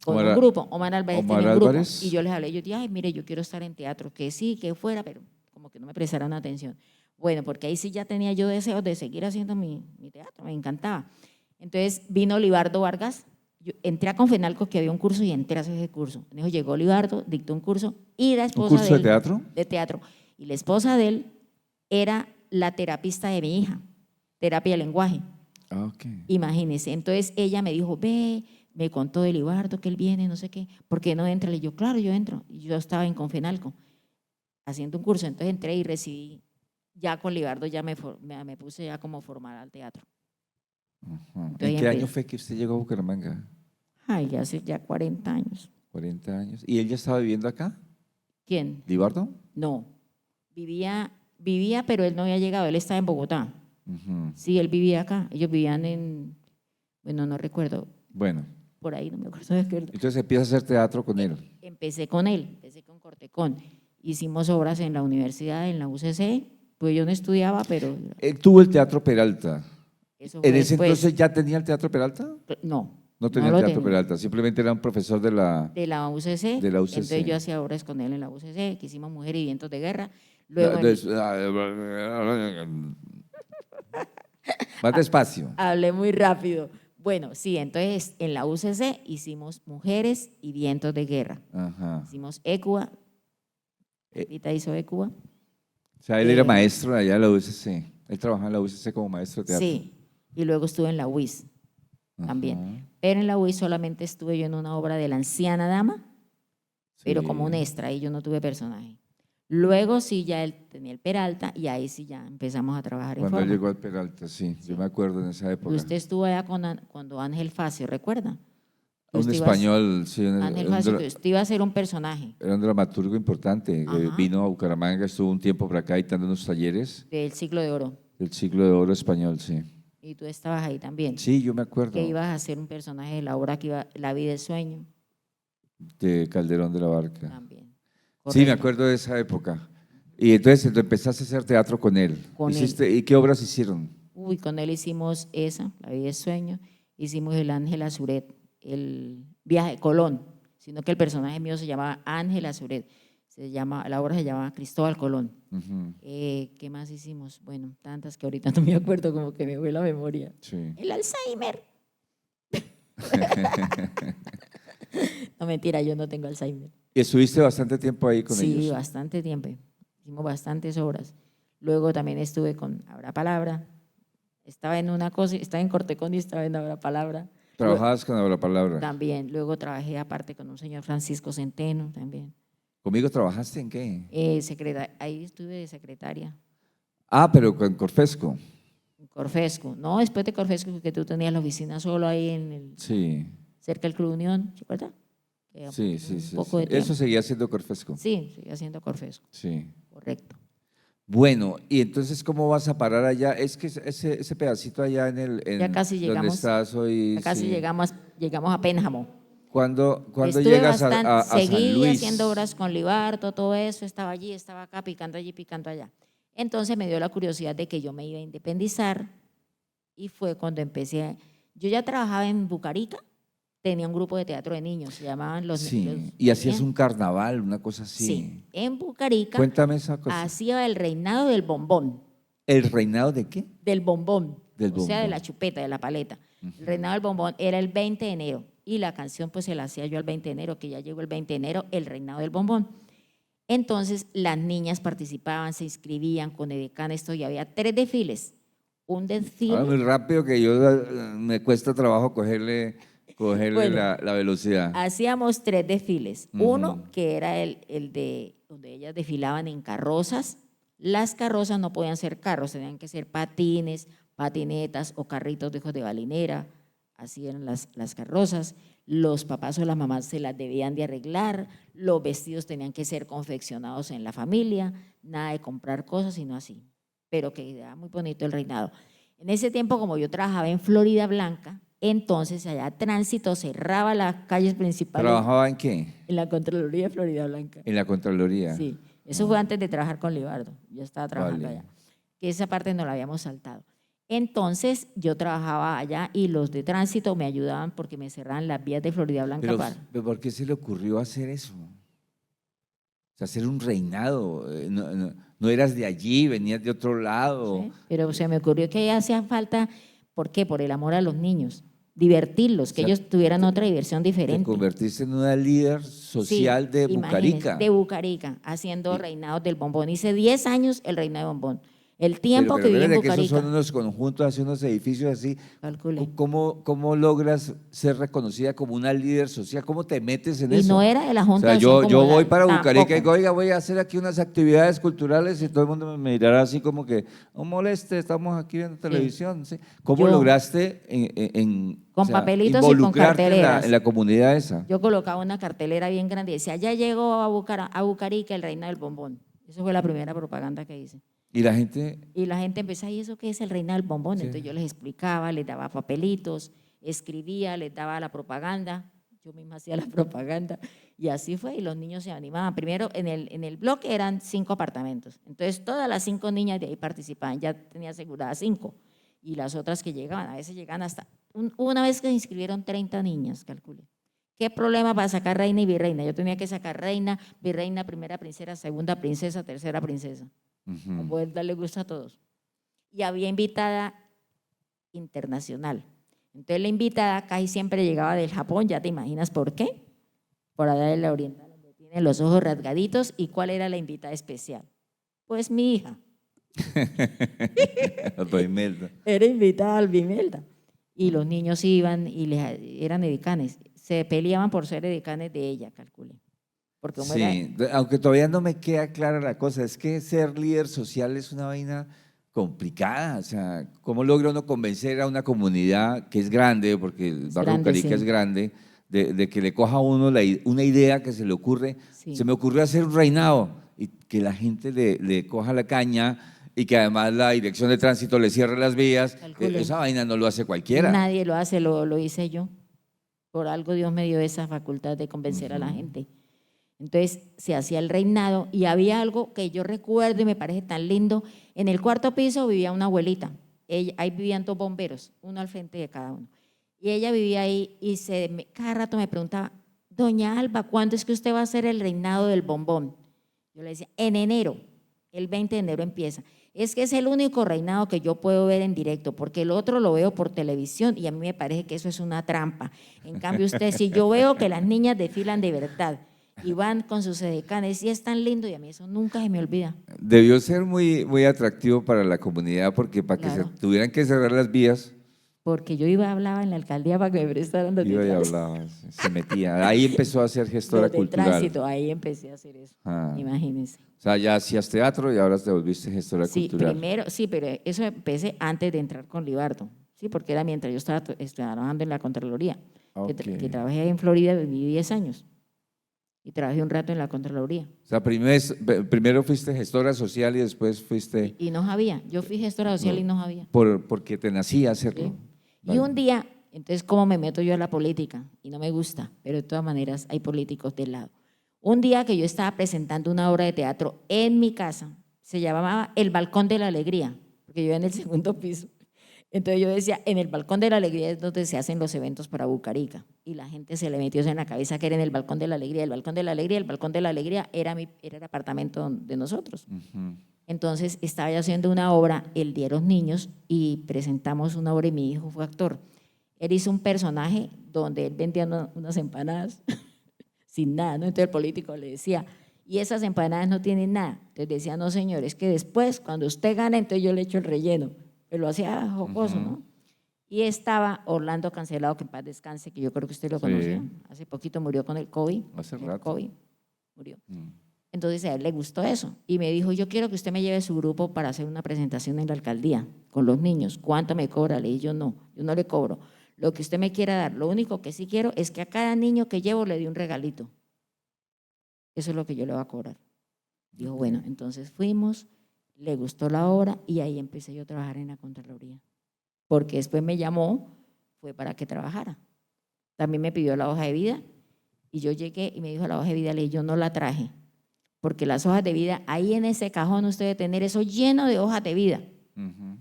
con Omar- un grupo, Omar Álvarez Omar tenía un grupo. Álvarez. Y yo les hablé, yo dije, ay, mire, yo quiero estar en teatro, que sí, que fuera, pero como que no me prestaron atención. Bueno, porque ahí sí ya tenía yo deseos de seguir haciendo mi teatro, me encantaba. Entonces vino Libardo Vargas, yo entré a Confenalco que había un curso y entré a hacer ese curso. Entonces llegó Libardo, dictó un curso y la ¿Un esposa curso de él, teatro? de teatro. Y la esposa de él era la terapista de mi hija, terapia de lenguaje. Ah, ok. Imagínese. Entonces ella me dijo, ve, me contó de Libardo que él viene, no sé qué, ¿por qué no entra? Le yo, claro, yo entro. Y yo estaba en Confenalco haciendo un curso, entonces entré y recibí, ya con Libardo ya me puse ya como formal al teatro. Ajá. Entonces ¿En ya qué año empecé. fue que usted llegó a Bucaramanga? Ay, ya hace ya 40 años. 40 años. ¿Y él ya estaba viviendo acá? ¿Quién? ¿Libardo? No, vivía, pero él no había llegado, él estaba en Bogotá. Ujú. Sí, él vivía acá, ellos vivían bueno, no recuerdo, Bueno, por ahí, no me acuerdo de qué. entonces empieza a hacer teatro con él. Empecé con él, empecé con Cortecón. Hicimos obras en la universidad, en la UCC, pues yo no estudiaba, pero Él tuvo el Teatro Peralta. eso fue ¿En ese después. entonces ya tenía el Teatro Peralta? No, No tenía lo el Teatro tenía. Peralta, simplemente era un profesor de la… De la UCC. De la UCC. Entonces yo hacía obras con él en la UCC, que hicimos Mujeres y Vientos de Guerra. Luego Más despacio. hablé muy rápido. Bueno, sí, entonces en la UCC hicimos Mujeres y Vientos de Guerra. Ajá. Hicimos ECUA, Eh. Rita hizo ECUA. O sea, él era maestro allá en la UCC. Él trabajaba en la UCC como maestro de teatro. Sí, y luego estuve en la UIS también. Ajá. Pero en la UIS solamente estuve yo en una obra de la anciana dama, pero Sí. como un extra, y yo no tuve personaje. Luego sí ya él tenía el Peralta y ahí sí ya empezamos a trabajar en Cuando él forma. llegó al Peralta, sí, yo me acuerdo en esa Y época. usted estuvo allá cuando Ángel Facio, ¿recuerda? Que Un usted iba a- español, sí, Ángel Facio, que usted iba a ser un personaje era un dramaturgo importante. Ajá. Vino a Bucaramanga, estuvo un tiempo por acá y dando unos talleres del Siglo de Oro. del siglo de oro español, sí. Y tú estabas ahí también. Sí, yo me acuerdo Que ibas a ser un personaje de la obra que iba La vida del sueño de Calderón de la Barca. también. Sí, me Correcto. acuerdo de esa época. Y entonces tú empezaste a hacer teatro con él. Con él. ¿Y qué obras hicieron? Uy, con él hicimos esa, La vida es sueño, hicimos El Ángel Azuret, El viaje de Colón, sino que el personaje mío se llama Ángel Azuret, la obra se llama Cristóbal Colón. Ujú. ¿Qué más hicimos? Bueno, tantas que ahorita no me acuerdo, como que me fue la memoria. Sí. El Alzheimer. No, mentira, yo no tengo Alzheimer. ¿Y estuviste bastante tiempo ahí con Sí, ellos? bastante tiempo. Hicimos bastantes obras. Luego también estuve con Abra Palabra. Estaba en una cosa, estaba en Cortecón y estaba en Abra Palabra. ¿Trabajabas con la palabra? También. Luego trabajé aparte con un señor Francisco Centeno también. ¿Conmigo trabajaste en qué? Ahí estuve de secretaria. Ah, pero con Corfesco. En Corfesco. No, después de Corfesco, que tú tenías la oficina solo ahí Sí, cerca del Club Unión, ¿se acuerda? sí. Un poco de Eso tiempo. seguía siendo Corfesco. Sí, sigue haciendo Corfesco. Sí. Correcto. Bueno, y entonces, ¿cómo vas a parar allá? Es que ese pedacito allá Ya casi donde llegamos. estás hoy. Ya casi Sí. llegamos a Pénjamo. ¿Cuándo Estuve llegas bastante, a San seguí Luis? haciendo obras con Libardo, todo eso, estaba allí, estaba acá, picando allí, picando allá. Entonces me dio la curiosidad de que yo me iba a independizar y fue cuando empecé. Yo ya trabajaba en Bucarica, tenía un grupo de teatro de niños, se llamaban Sí, y hacías tenían- un carnaval, una cosa así. Sí, en Bucarica Cuéntame esa cosa. hacía el reinado del bombón. ¿El reinado de qué? Del bombón, Del o sea, de bombón. la chupeta, de la paleta. El reinado del bombón era el 20 de enero y la canción pues se la hacía yo el 20 de enero, que ya llegó el 20 de enero, el reinado del bombón. Entonces las niñas participaban, se inscribían con edecán, esto y había 3 desfiles. Un desfile, Ahora muy rápido que yo me cuesta trabajo cogerle Bueno. la velocidad. hacíamos 3 desfiles. Ujú. Uno que era el de donde ellas desfilaban en carrozas. Las carrozas no podían ser carros, tenían que ser patines, patinetas o carritos de hijos de balinera. Así eran las carrozas. Los papás o las mamás se las debían de arreglar. Los vestidos tenían que ser confeccionados en la familia. Nada de comprar cosas, sino así. Pero que era muy bonito el reinado. En ese tiempo, como yo trabajaba en Florida Blanca, entonces allá tránsito cerraba las calles principales ¿Trabajaba en qué? en la Contraloría de Florida Blanca. En la Contraloría. Sí, eso fue antes de trabajar con Libardo. Yo estaba trabajando Vale. allá. Que esa parte no la habíamos saltado. Entonces yo trabajaba allá y los de tránsito me ayudaban porque me cerraban las vías de Florida Blanca Pero ¿por qué se le ocurrió hacer eso? O sea, hacer un reinado. No eras de allí, venías de otro lado. ¿sí? Pero se me ocurrió que hacía falta, ¿por qué? Por el amor a los niños, divertirlos, que O sea, ellos tuvieran otra diversión Te diferente. convertiste en una líder social Sí, de imagínese, Bucarica. de Bucarica, haciendo reinados del bombón. Hice 10 años el reinado del bombón. El Pero, tiempo que viví en fíjate que esos Bucarica, son unos conjuntos, así unos edificios así. calculé. ¿Cómo logras ser reconocida como una líder social? ¿Cómo te metes en Y eso? no era de la O Junta sea, de yo Acción voy Comunal, para Bucarica y digo, tampoco. oiga, voy a hacer aquí unas actividades culturales y todo el mundo me mirará así como que, no moleste, estamos aquí viendo televisión. ¿sí? ¿Cómo Yo- lograste Con papelitos y con involucrarte carteleras. en la comunidad esa? Yo colocaba una cartelera bien grande y decía, ya llegó a Bucarica el reino del bombón. Eso fue la primera propaganda que hice. Y la gente, Y la gente empezó, ¿y eso qué es el reino del bombón? Sí. Entonces yo les explicaba, les daba papelitos, escribía, les daba la propaganda. Yo misma hacía la propaganda. Y así fue, y los niños se animaban. Primero, en el bloque eran 5 apartamentos. Entonces todas las 5 niñas de ahí participaban. Ya tenía aseguradas 5. Y las otras que llegaban, a veces llegaban hasta… Una vez que se inscribieron 30 niñas, calculé. ¿Qué problema para sacar reina y virreina? Yo tenía que sacar reina, virreina, primera princesa, segunda princesa, tercera princesa. Para poder darle gusto a todos. Y había invitada internacional. Entonces la invitada casi siempre llegaba del Japón, ya te imaginas por qué. Por allá de la oriental, donde tiene los ojos rasgaditos. ¿Y cuál era la invitada especial? Pues mi hija. Doña Imelda. Era invitada al Bimelda. Y los niños iban y eran edecanes. Se peleaban por ser edecanes de ella, calculé. Porque como era, Sí, aunque todavía no me queda clara la cosa, es que ser líder social es una vaina complicada, o sea, ¿cómo logra uno convencer a una comunidad que es grande, porque el barrio grande, Bucarica sí. es grande, de que le coja a uno una idea que se le ocurre? Sí. Se me ocurrió hacer un reinado y que la gente le coja la caña y que además la dirección de tránsito le cierre las vías. Calcule. Esa vaina no lo hace cualquiera. Nadie lo hace, lo hice yo. Por algo Dios me dio esa facultad de convencer a la gente. Entonces se hacía el reinado y había algo que yo recuerdo y me parece tan lindo. En el cuarto piso vivía una abuelita. Ahí vivían 2 bomberos, uno al frente de cada uno. Y ella vivía ahí y cada rato me preguntaba, doña Alba, ¿cuándo es que usted va a hacer el reinado del bombón? Yo le decía, en enero, el 20 de enero empieza. Es que es el único reinado que yo puedo ver en directo, porque el otro lo veo por televisión y a mí me parece que eso es una trampa. En cambio usted, si yo veo que las niñas desfilan de verdad y van con sus edecanes y es tan lindo y a mí eso nunca se me olvida. Debió ser muy, muy atractivo para la comunidad porque para que se Claro. tuvieran que cerrar las vías, Porque yo iba, hablaba en la alcaldía para que me prestaran los de iba y tránsito. hablaba, se metía. Ahí empezó a ser gestora Los de cultural. tránsito, ahí empecé a hacer eso, Ah. imagínense. O sea, ya hacías teatro y ahora te volviste gestora Sí, cultural. primero, sí, pero eso empecé antes de entrar con Libardo, sí, porque era mientras yo estaba trabajando en la Contraloría, que Ok. trabajé en Florida, viví 10 años y trabajé un rato en la Contraloría. O sea, primero fuiste gestora social y después fuiste Y no sabía, yo fui gestora social y no sabía. porque te nacía hacerlo. ¿Sí? Y Vale. un día, entonces, ¿cómo me meto yo a la política? Y no me gusta, pero de todas maneras hay políticos del lado. Un día que yo estaba presentando una obra de teatro en mi casa, se llamaba El Balcón de la Alegría, porque yo iba en el segundo piso. Entonces yo decía, en el Balcón de la Alegría es donde se hacen los eventos para Bucarica. Y la gente se le metió eso en la cabeza que era en el Balcón de la Alegría. El Balcón de la Alegría, el Balcón de la Alegría era el apartamento de nosotros. Ujú. Entonces estaba yo haciendo una obra el Día de los Niños y presentamos una obra y mi hijo fue actor. Él hizo un personaje donde él vendía unas empanadas sin nada, ¿no? Entonces el político le decía, y esas empanadas no tienen nada. Entonces decía, no señor, es que después cuando usted gana, entonces yo le echo el relleno. Pero lo hacía jocoso, ¿no? Y estaba Orlando Cancelado, que en paz descanse, que yo creo que usted lo Sí. conoció. Hace poquito murió con el COVID. Hace El rato. COVID murió. Mm. Entonces a él le gustó eso y me dijo, yo quiero que usted me lleve su grupo para hacer una presentación en la alcaldía con los niños. ¿Cuánto me cobra? Le dije, yo no le cobro. Lo que usted me quiera dar, lo único que sí quiero es que a cada niño que llevo le dé un regalito. Eso es lo que yo le voy a cobrar. Dijo, bueno, entonces fuimos, le gustó la obra y ahí empecé yo a trabajar en la Contraloría. Porque después me llamó, fue para que trabajara. También me pidió la hoja de vida y yo llegué y me dijo la hoja de vida, le dije, yo no la traje. Porque las hojas de vida, ahí en ese cajón usted debe tener eso lleno de hojas de vida,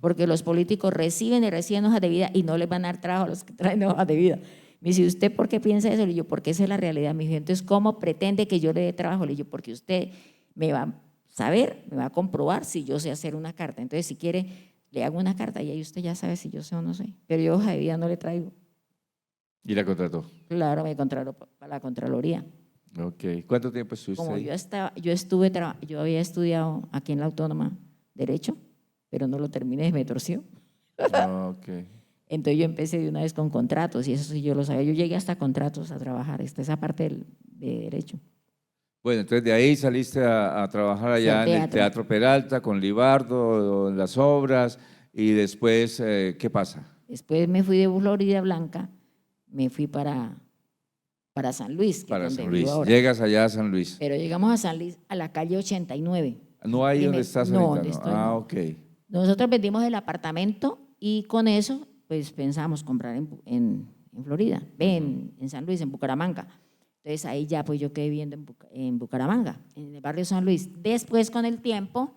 porque los políticos reciben y reciben hojas de vida y no les van a dar trabajo a los que traen hojas de vida. Me dice, ¿usted por qué piensa eso? Le digo, porque esa es la realidad. Me dijo, entonces, ¿cómo pretende que yo le dé trabajo? Le digo, porque usted me va a saber, me va a comprobar si yo sé hacer una carta. Entonces, si quiere, le hago una carta y ahí usted ya sabe si yo sé o no sé. Pero yo hoja de vida no le traigo. Y la contrató. Claro, me contrató para la Contraloría. Ok. ¿Cuánto tiempo estuviste Como ahí? yo había estudiado aquí en la Autónoma Derecho, pero no lo terminé, me torció. Ok. Entonces yo empecé de una vez con contratos y eso sí yo lo sabía. Yo llegué hasta contratos a trabajar, esa parte de Derecho. Bueno, entonces de ahí saliste a trabajar allá Hacer en el teatro. Teatro Peralta con Libardo, en las obras, y después, ¿qué pasa? Después me fui de Florida Blanca, me fui para San Luis, que es Para donde San vivo Luis. ahora. Llegas allá a San Luis. Pero llegamos a San Luis, a la calle 89. No ahí donde estás No, ahorita, donde ¿no? estoy, Ah, no. ok. Nosotros vendimos el apartamento y con eso, pues pensamos comprar en Florida, en San Luis, en Bucaramanga. Entonces ahí ya pues yo quedé viviendo en Bucaramanga, en el barrio San Luis. Después con el tiempo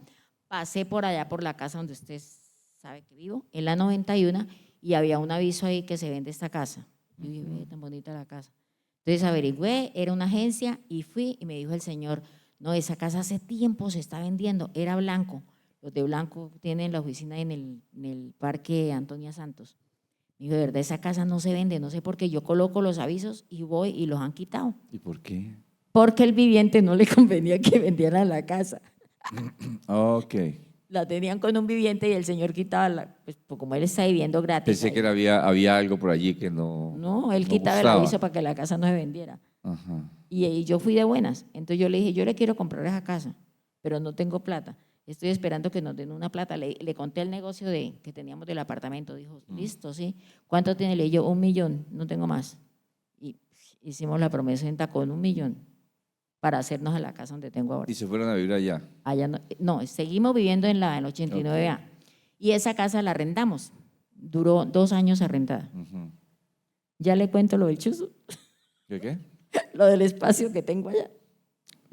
pasé por allá por la casa donde usted sabe que vivo, en la 91, y había un aviso ahí que se vende esta casa. Yo dije, ve, tan bonita la casa. Entonces averigüé, era una agencia y fui y me dijo el señor, no, esa casa hace tiempo se está vendiendo, era blanco. Los de blanco tienen la oficina en el Parque Antonia Santos. Me dijo, de verdad, esa casa no se vende, no sé por qué. Yo coloco los avisos y voy y los han quitado. ¿Y por qué? Porque el viviente no le convenía que vendieran la casa. Ok. La tenían con un viviente y el señor quitaba, pues como él está viviendo gratis. Pensé ahí. que había algo por allí que no, No, él no quitaba el gustaba. aviso para que la casa no se vendiera. Ajá. Y yo fui de buenas. Entonces yo le dije, yo le quiero comprar esa casa, pero no tengo plata. Estoy esperando que nos den una plata. Le conté el negocio que teníamos del apartamento. Dijo, listo, sí. ¿Cuánto tiene? Le dije yo, 1.000.000, no tengo más. Y hicimos la promesa en con 1.000.000 para hacernos a la casa donde tengo ahora. Y se fueron a vivir allá. Allá no, seguimos viviendo en la 89A. Y esa casa la arrendamos. Duró 2 años arrendada. Ujú. Ya le cuento lo del chuzo, ¿Qué? lo del espacio que tengo allá.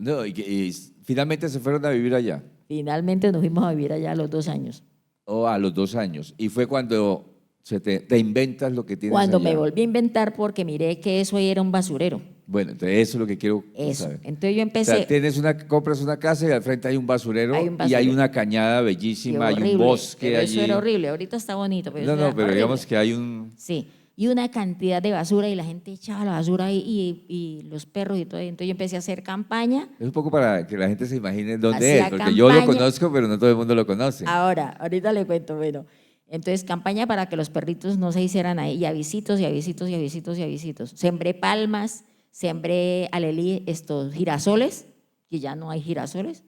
No, y finalmente se fueron a vivir allá, Finalmente nos fuimos a vivir allá a los 2 años. o a los 2 años. Y fue cuando te inventas lo que tienes Cuando me allá. volví a inventar porque miré que eso ahí era un basurero. Bueno, entonces eso es lo que quiero Eso. saber. Entonces yo O sea, empecé, compras una casa y al frente hay un basurero, hay un y hay basurero. una cañada Sí, bellísima, hay un horrible, bosque pero eso allí. era horrible. Ahorita está bonito, pero No, eso no, era pero horrible. digamos que hay un... Sí, y una cantidad de basura y la gente echaba la basura ahí y los perros y todo. Entonces yo empecé a hacer campaña. Es un poco para que la gente se imagine dónde Hacía es, porque yo lo campaña. conozco, pero no todo el mundo lo conoce. Ahorita le cuento, bueno. Entonces, campaña para que los perritos no se hicieran ahí, y avisitos, y avisitos, y avisitos, y avisitos. Sembré palmas, sembré alelí, estos girasoles, que ya no hay girasoles.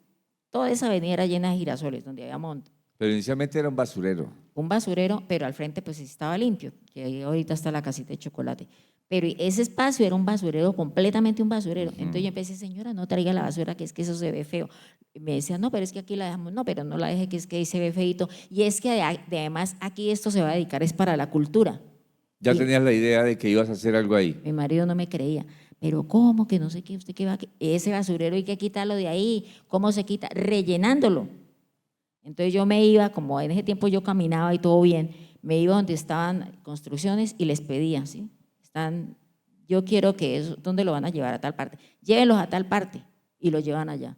Toda esa avenida era llena de girasoles, donde había monte. Pero inicialmente era un basurero. Un basurero, pero al frente pues estaba limpio, que ahí ahorita está la casita de chocolate. Pero ese espacio era un basurero, completamente un basurero. Entonces yo empecé, señora, no traiga la basura, que es que eso se ve feo. Y me decía, no, pero es que aquí la dejamos, no, pero no la deje, que es que ahí se ve feito. Y es que además aquí esto se va a dedicar es para la cultura. Ya Y tenías la idea de que ibas a hacer algo ahí. mi marido no me creía. Pero ¿cómo? Que no sé qué, usted qué va a... Ese basurero hay que quitarlo de ahí. ¿Cómo se quita? Rellenándolo. Entonces yo me iba, como en ese tiempo yo caminaba y todo bien, me iba donde estaban construcciones y les pedía, ¿sí? Yo quiero que eso, ¿dónde lo van a llevar? A tal parte. Llévenlos a tal parte y lo llevan allá.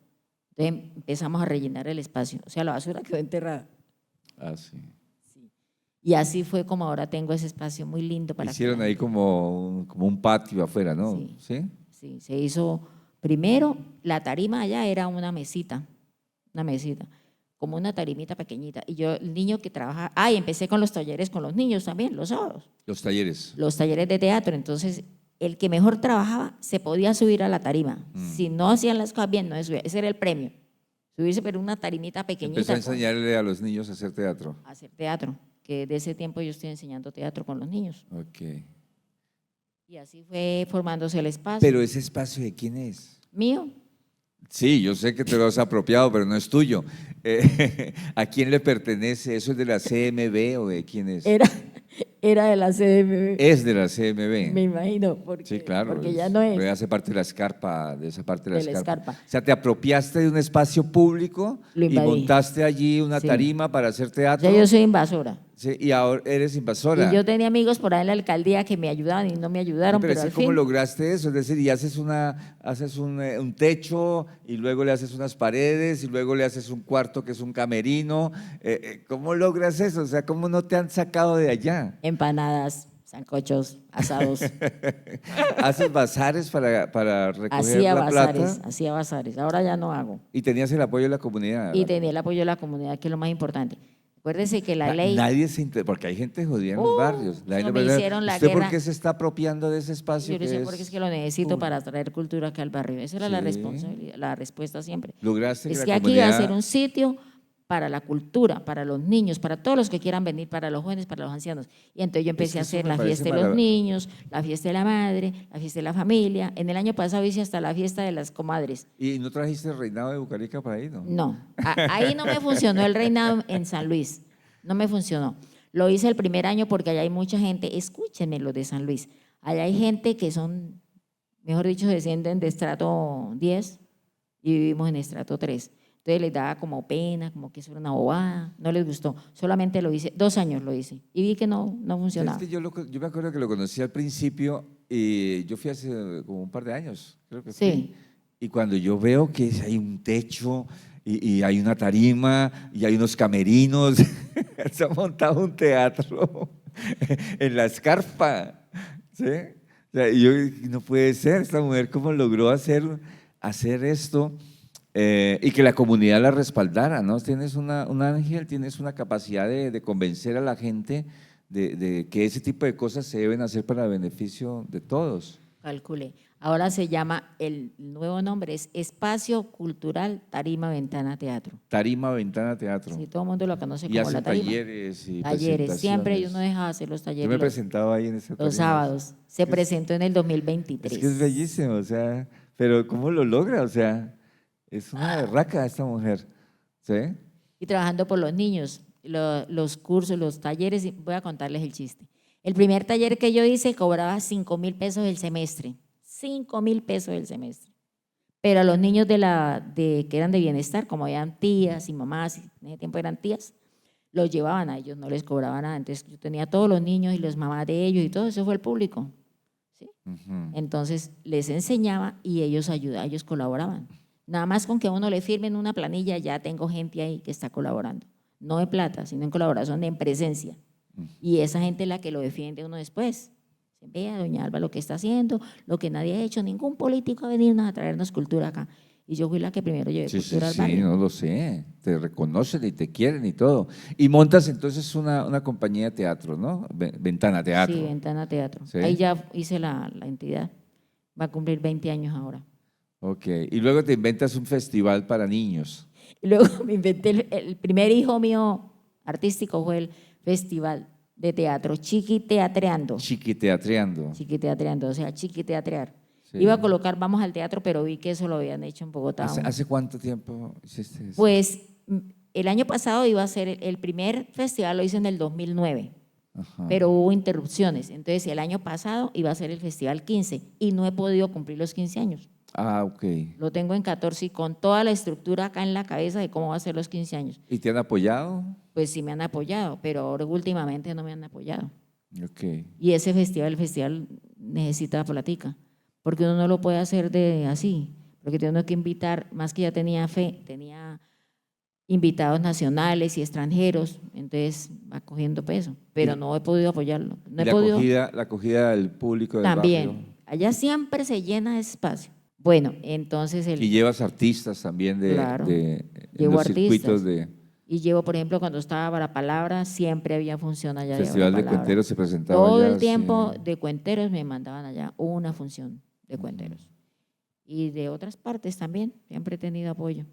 Entonces empezamos a rellenar el espacio. O sea, la basura quedó enterrada. Ah, sí. Y así fue como ahora tengo ese espacio muy lindo para Hicieron que la ahí gente- como un patio afuera, ¿no? Sí. ¿Sí? Sí, se hizo primero, la tarima allá era una mesita, como una tarimita pequeñita. Y yo, el niño que trabaja, y empecé con los talleres con los niños también, los sábados, Los talleres. los talleres de teatro. Entonces, el que mejor trabajaba se podía subir a la tarima. Si no hacían las cosas bien, no se subía. Ese era el premio. Subirse, pero una tarimita pequeñita. Empezó a enseñarle a los niños a hacer teatro. A hacer teatro, que de ese tiempo yo estoy enseñando teatro con los niños. Ok. Y así fue formándose el espacio. Pero ese espacio, ¿de quién es? Mío, Sí, yo sé que te lo has apropiado, pero no es tuyo. ¿A quién le pertenece? ¿Eso es de la CMB o de quién es? era de la CMB. Es de la CMB. Me imagino, porque, Sí, claro. porque ya no es Hace parte de la escarpa, de esa parte de la de la escarpa. escarpa. O sea, te apropiaste de un espacio público Lo y invadí. montaste allí una Sí. tarima para hacer teatro. Ya yo soy invasora. Sí, y ahora eres invasora. Y yo tenía amigos por ahí en la alcaldía que me ayudaban y no me ayudaron, Pero pero es al que ¿cómo fin lograste eso? Es decir, y haces un techo, y luego le haces unas paredes, y luego le haces un cuarto que es un camerino. ¿Cómo logras eso? O sea, ¿cómo no te han sacado de allá? empanadas, sancochos, asados. ¿Haces bazares para recoger la plata? Hacía bazares. Ahora ya no hago. Y tenías el apoyo de la comunidad. Y tenía el apoyo de la comunidad, que es lo más importante. Acuérdese que la ley, Nadie porque hay gente jodida en los barrios. eso me hicieron la ¿Usted por guerra. qué se está apropiando de ese espacio yo no sé que por qué es que lo necesito público? para traer cultura acá al barrio. Esa era la Sí. responsabilidad, la respuesta siempre. Lograste Es la que aquí iba a comunidad- ser un sitio para la cultura, para los niños, para todos los que quieran venir, para los jóvenes, para los ancianos. Y entonces yo empecé que a eso hacer me la parece fiesta de los marav- niños, la fiesta de la madre, la fiesta de la familia. En el año pasado hice hasta la fiesta de las comadres. ¿Y no trajiste el reinado de Bucarica para ahí, no? No, ahí no me funcionó el reinado en San Luis, no me funcionó. Lo hice el primer año porque allá hay mucha gente, escúchenme lo de San Luis, allá hay gente que son, mejor dicho, descienden de estrato 10 y vivimos en estrato 3. Entonces les daba como pena, como que eso era una bobada, no les gustó. Solamente lo hice, 2 años lo hice y vi que no funcionaba. Es que yo me acuerdo que lo conocí al principio y yo fui hace como un par de años, creo que fui. Sí. Y cuando yo veo que hay un techo y hay una tarima y hay unos camerinos, se ha montado un teatro en la escarpa, ¿sí? O sea, y yo, no puede ser, esta mujer cómo logró hacer esto. Y que la comunidad la respaldara, ¿no? Tienes un ángel, tienes una capacidad de convencer a la gente de que ese tipo de cosas se deben hacer para beneficio de todos. Calculé. Ahora se llama, el nuevo nombre es Espacio Cultural Tarima Ventana Teatro. Tarima, ventana, teatro. Sí, todo el mundo lo conoce Y como hacen la tarima. talleres y Talleres, siempre presentaciones. uno deja de hacer los Yo talleres me he los, presentado ahí en ese los tarima. sábados. Se presentó en el 2023. Es que es bellísimo, o sea, pero ¿cómo lo logra? O sea, es una berraca esta mujer, ¿sí? Y trabajando por los niños, los cursos, los talleres, y voy a contarles el chiste. El primer taller que yo hice cobraba 5.000 pesos el semestre. 5.000 pesos el semestre. Pero a los niños que eran de bienestar, como habían tías y mamás, en ese tiempo eran tías, los llevaban a ellos, no les cobraban nada. Entonces yo tenía todos los niños y las mamás de ellos y todo eso fue el público. ¿Sí? Entonces les enseñaba y ellos ayudaban, ellos colaboraban. Nada más con que a uno le firmen una planilla, ya tengo gente ahí que está colaborando. No de plata, sino en colaboración, en presencia. Y esa gente es la que lo defiende a uno después. Vea, doña Alba, lo que está haciendo, lo que nadie ha hecho, ningún político ha venido a traernos cultura acá. Y yo fui la que primero llevé cultura al barrio. Sí, no lo sé. Te reconocen y te quieren y todo. Y montas entonces una compañía de teatro, ¿no? Ventana Teatro. Sí, Ventana Teatro. ¿Sí? Ahí ya hice la entidad. Va a cumplir 20 años ahora. Ok. Y luego te inventas un festival para niños. Y luego me inventé, el primer hijo mío artístico fue el festival de teatro, Chiquiteatreando. Chiquiteatreando. Chiquiteatreando, o sea, chiquiteatrear. Sí. Iba a colocar Vamos al Teatro, pero vi que eso lo habían hecho en Bogotá. ¿Hace cuánto tiempo hiciste eso? Pues el año pasado iba a ser, el primer festival lo hice en el 2009, Ajá. pero hubo interrupciones. Entonces el año pasado iba a ser el festival 15 y no he podido cumplir los 15 años. Ah, ok. Lo tengo en 14 y con toda la estructura acá en la cabeza de cómo va a ser los 15 años. ¿Y te han apoyado? Pues sí me han apoyado, pero ahora últimamente no me han apoyado. Ok. Y ese festival, el festival necesita plática, porque uno no lo puede hacer de así, porque tiene uno que invitar, más que ya tenía fe, tenía invitados nacionales y extranjeros, entonces va cogiendo peso, pero no he podido apoyarlo. No he podido. La acogida del público del También, barrio. allá siempre se llena ese espacio. Bueno, entonces Y llevas artistas también Claro, en llevo los circuitos artistas. Y llevo, por ejemplo, cuando estaba para Palabra, siempre había función allá Festival de Palabra. Cuenteros se presentaba Todo allá, el tiempo sí. de cuenteros me mandaban allá una función de cuenteros. Y de otras partes también, siempre he tenido apoyo.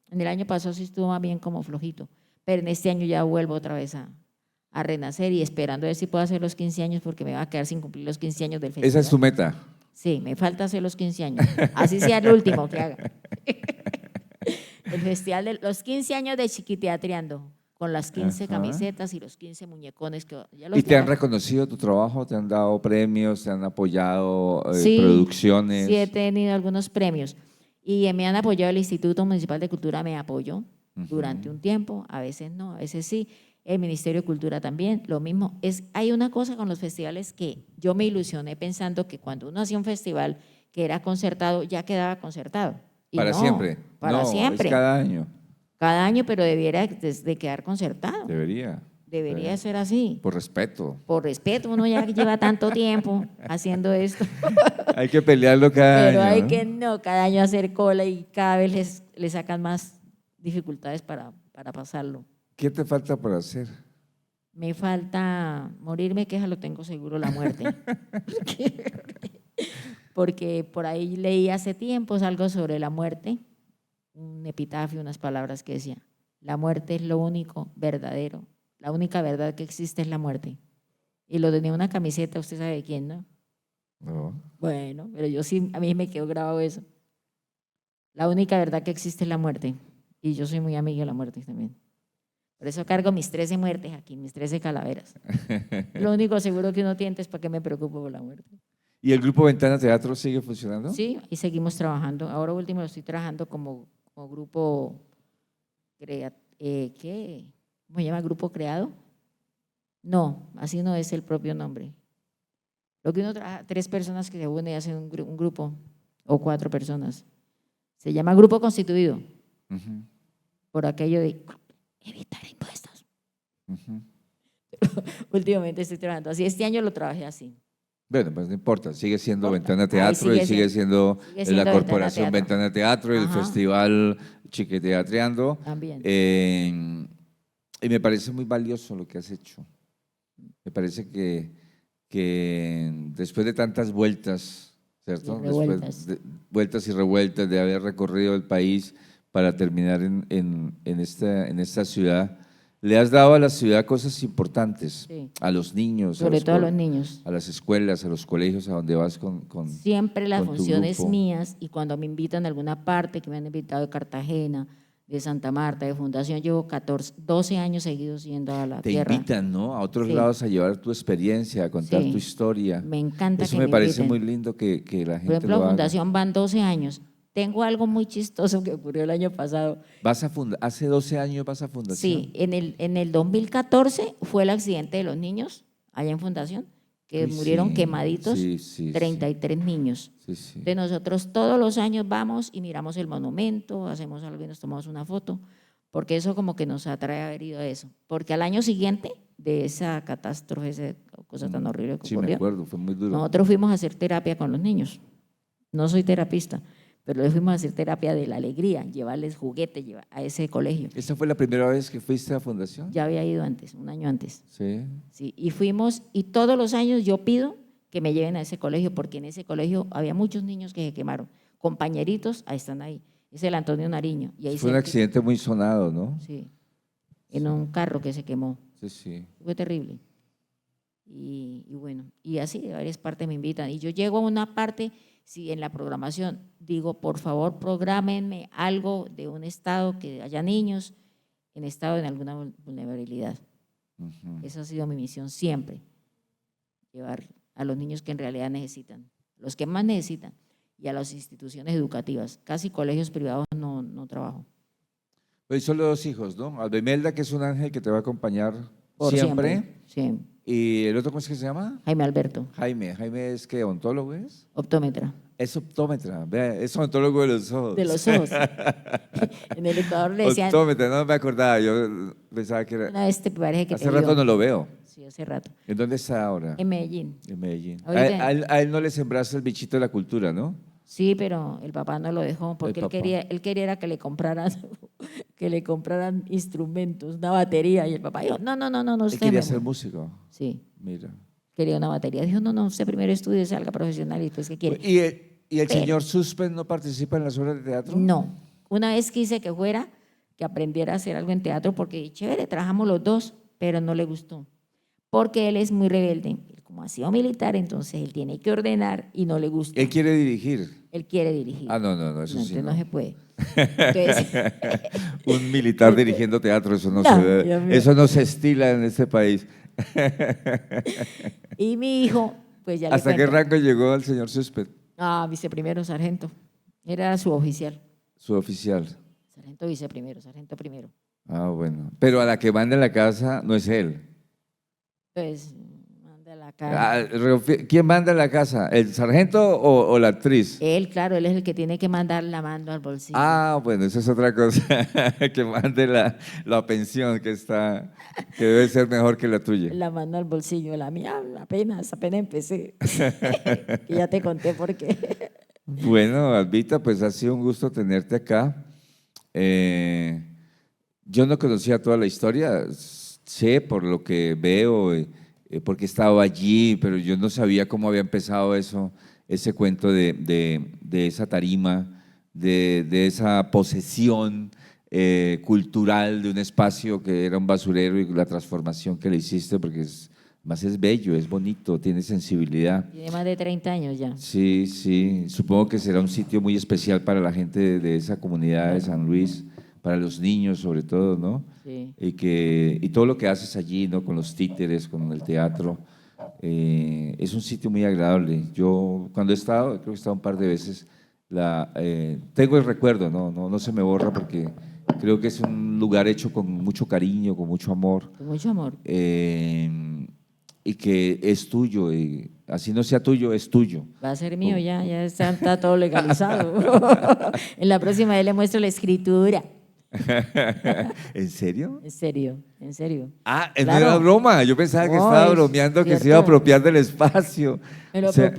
En el año pasado sí estuvo más bien como flojito, pero en este año ya vuelvo otra vez a renacer y esperando a ver si puedo hacer los 15 años porque me va a quedar sin cumplir los 15 años del festival. Esa es tu meta. Sí, me falta hacer los 15 años. Así sea el último que haga. El festival de los 15 años de Chiquiteatreando, con las 15 Ajá. camisetas y los 15 muñecones. Que ya los ¿Y te han llevan. reconocido tu trabajo? ¿Te han dado premios? ¿Te han apoyado Sí, producciones? sí he tenido algunos premios. Y me han apoyado, el Instituto Municipal de Cultura me apoyó durante un tiempo, a veces no, a veces sí. El Ministerio de Cultura también, lo mismo. Hay una cosa con los festivales que yo me ilusioné pensando que cuando uno hacía un festival que era concertado, ya quedaba concertado. Y Para no, siempre. Para No, siempre. es cada año. Cada año, pero debiera de quedar concertado. Debería. Debería ser así. Por respeto. Por respeto, uno ya lleva tanto tiempo haciendo esto. Hay que pelearlo cada Pero año. hay ¿no? que cada año hacer cola y cada vez le sacan más dificultades para pasarlo. ¿Qué te falta por hacer? Me falta morirme, que ya lo tengo seguro, la muerte. Porque por ahí leí hace tiempos algo sobre la muerte, un epitafio, unas palabras que decía, la muerte es lo único verdadero, la única verdad que existe es la muerte. Y lo tenía una camiseta, usted sabe de quién, ¿no? No. Bueno, pero yo sí, a mí me quedó grabado eso. La única verdad que existe es la muerte. Y yo soy muy amiga de la muerte también. Por eso cargo mis 13 muertes aquí, mis 13 calaveras. Lo único seguro que uno tiene es para qué me preocupo por la muerte. ¿Y el grupo Ventana Teatro sigue funcionando? Sí, y seguimos trabajando. Ahora último lo estoy trabajando como grupo, ¿qué? ¿Cómo se llama? ¿Grupo creado? No, así no es el propio nombre. Lo que uno trabaja, 3 personas que se unen y hacen un grupo, o 4 personas. Se llama grupo constituido, por aquello de evitar impuestos. Últimamente estoy trabajando así. Este año lo trabajé así. Bueno, pues no importa, sigue siendo No importa. Ventana Teatro Ahí y sigue siendo la Ventana corporación Teatro. Ventana Teatro y el Ajá. festival Chiquiteatreando. También. Y me parece muy valioso lo que has hecho. Me parece que después de tantas vueltas, ¿cierto? Y revueltas. Después de vueltas y revueltas de haber recorrido el país para terminar en esta ciudad, le has dado a la ciudad cosas importantes, Sí. a los niños, Sobre todo a los niños. a las escuelas, a los colegios, a donde vas con Siempre las con tu funciones grupo. mías y cuando me invitan a alguna parte, que me han invitado de Cartagena, de Santa Marta, de Fundación, llevo 12 años seguidos yendo a la Te tierra. invitan, ¿no? A otros Sí. lados a llevar tu experiencia, a contar Sí. tu historia. Me encanta Eso que me parece inviten. muy lindo que la gente Por ejemplo, lo a haga. Fundación van 12 años. tengo algo muy chistoso que ocurrió el año pasado. Hace 12 años vas a fundación. Sí, en el 2014 fue el accidente de los niños allá en Fundación, que Uy, murieron sí, quemaditos, sí, sí, 33 niños. sí, sí. Entonces nosotros todos los años vamos y miramos el monumento, hacemos algo y nos tomamos una foto, porque eso como que nos atrae haber ido a eso. Porque al año siguiente de esa catástrofe, esa cosa tan horrible que Sí, me ocurrió, acuerdo, fue muy duro. nosotros fuimos a hacer terapia con los niños. No soy terapista, pero les fuimos a hacer terapia de la alegría, llevarles juguetes a ese colegio. ¿Esa fue la primera vez que fuiste a fundación? Ya había ido antes, un año antes. Sí. Sí, y fuimos, y todos los años yo pido que me lleven a ese colegio, porque en ese colegio había muchos niños que se quemaron. Compañeritos, ahí están ahí. Es el Antonio Nariño. Y ahí Fue un accidente muy sonado, ¿no? Sí, en un carro que se quemó. Sí, sí. Fue terrible. Y bueno, y así de varias partes me invitan. Y yo llego a una parte, si en la programación digo, por favor, prográmenme algo de un estado que haya niños en estado de alguna vulnerabilidad. Ujú. Esa ha sido mi misión siempre, llevar a los niños que en realidad necesitan, los que más necesitan, y a las instituciones educativas. Casi colegios privados no trabajo. Pues solo dos hijos, ¿no? Albemelda, que es un ángel que te va a acompañar Por siempre. Sí. ¿Y el otro cómo es que se llama? Jaime Alberto, Jaime. Jaime es que ontólogo es. optómetra. Es optómetra, vea, es ontólogo de los ojos. De los ojos. En el Ecuador le decían, Optómetra, no me acordaba, yo pensaba que era. una vez te parece que Hace te rato vio. no lo veo. Sí, hace rato. ¿En dónde está ahora? En Medellín. En Medellín. Ahorita- A él no le sembraste el bichito de la cultura, ¿no? Sí, pero el papá no lo dejó porque El papá. él quería era que le compraran instrumentos, una batería, y el papá dijo, no, Él usted quería me- ser músico. Sí, Mira. quería una batería. Dijo, no, usted primero estudie, salga profesional y después, ¿qué quiere? ¿Y el Pero- señor Suspen no participa en las obras de teatro? No, una vez quise que fuera, que aprendiera a hacer algo en teatro, porque chévere, trabajamos los dos, pero no le gustó, porque él es muy rebelde. Como ha sido militar, entonces él tiene que ordenar y no le gusta. Él quiere dirigir. Él quiere dirigir. Ah, no, eso sí. Entonces no No. se puede. Entonces, Un militar dirigiendo teatro, eso no, No, se ve, Dios mío. eso no se estila en este país. y mi hijo, pues ya ¿Hasta le qué cuento. rango llegó el señor Suspen? Viceprimero, sargento. Era su oficial. Su oficial. Sargento viceprimero, sargento primero. Ah, bueno. Pero a la que manda en la casa no es él. Pues, manda la cara. ¿Quién manda en la casa? ¿El sargento o la actriz? Él, claro, él es el que tiene que mandar la mano al bolsillo. Ah, bueno, eso es otra cosa. Que mande la pensión que debe ser mejor que la tuya. La mano al bolsillo, la mía apenas empecé. Y ya te conté por qué. Bueno, Albita, pues ha sido un gusto tenerte acá. Yo no conocía toda la historia, sé por lo que veo, porque he estado allí, pero yo no sabía cómo había empezado eso, ese cuento de esa tarima, de esa posesión cultural de un espacio que era un basurero y la transformación que le hiciste, porque más es bello, es bonito, tiene sensibilidad. Tiene más de 30 años ya. Sí, sí, supongo que será un sitio muy especial para la gente de esa comunidad de San Luis, para los niños sobre todo, ¿no? Sí. Y todo lo que haces allí, ¿no? Con los títeres, con el teatro, es un sitio muy agradable. Yo cuando he estado, creo que he estado un par de veces, tengo el recuerdo, no se me borra porque creo que es un lugar hecho con mucho cariño, con mucho amor. Con mucho amor. Y que es tuyo, y así no sea tuyo, es tuyo. Va a ser mío ya está todo legalizado. En la próxima vez le muestro la escritura. ¿En serio? En serio, en serio. Ah, no Claro. era broma. Yo pensaba que No, estaba es bromeando, que se cierto. iba a apropiar del espacio. Me lo O sea,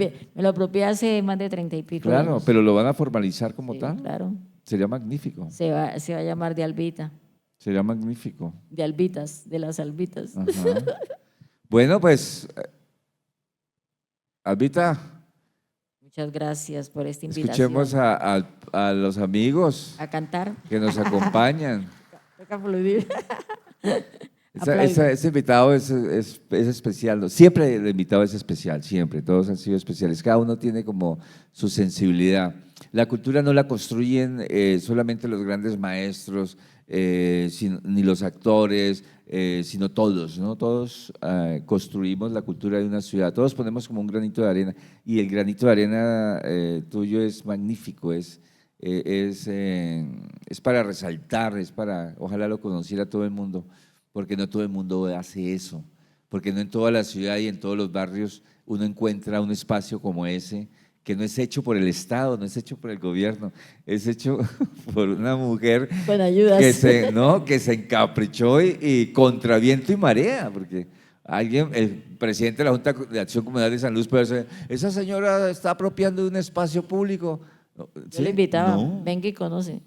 apropié hace más de 30 y pico claro, años. pero lo van a formalizar como Sí, tal. claro. Sería magnífico. Se va a llamar de Albita, Sería magnífico. de Albitas, de las Albitas. Ajá. Bueno, pues, Albita, Muchas gracias por esta invitación. escuchemos a los amigos A cantar. que nos acompañan. Toca aplaudir. Aplaudir. Ese invitado es especial, ¿no? Siempre el invitado es especial, siempre, todos han sido especiales, cada uno tiene como su sensibilidad. La cultura no la construyen solamente los grandes maestros, ni los actores, sino todos, ¿no? Todos construimos la cultura de una ciudad, todos ponemos como un granito de arena y el granito de arena tuyo es magnífico, es es para resaltar, ojalá lo conociera todo el mundo, porque no todo el mundo hace eso, porque no en toda la ciudad y en todos los barrios uno encuentra un espacio como ese, que no es hecho por el Estado, no es hecho por el gobierno, es hecho por una mujer Con ayudas. ¿no? que se encaprichó y contra viento y marea, porque el presidente de la Junta de Acción Comunal de San Luis puede decir, esa señora está apropiando de un espacio público. Yo le ¿Sí? invitaba, No, venga y conoce.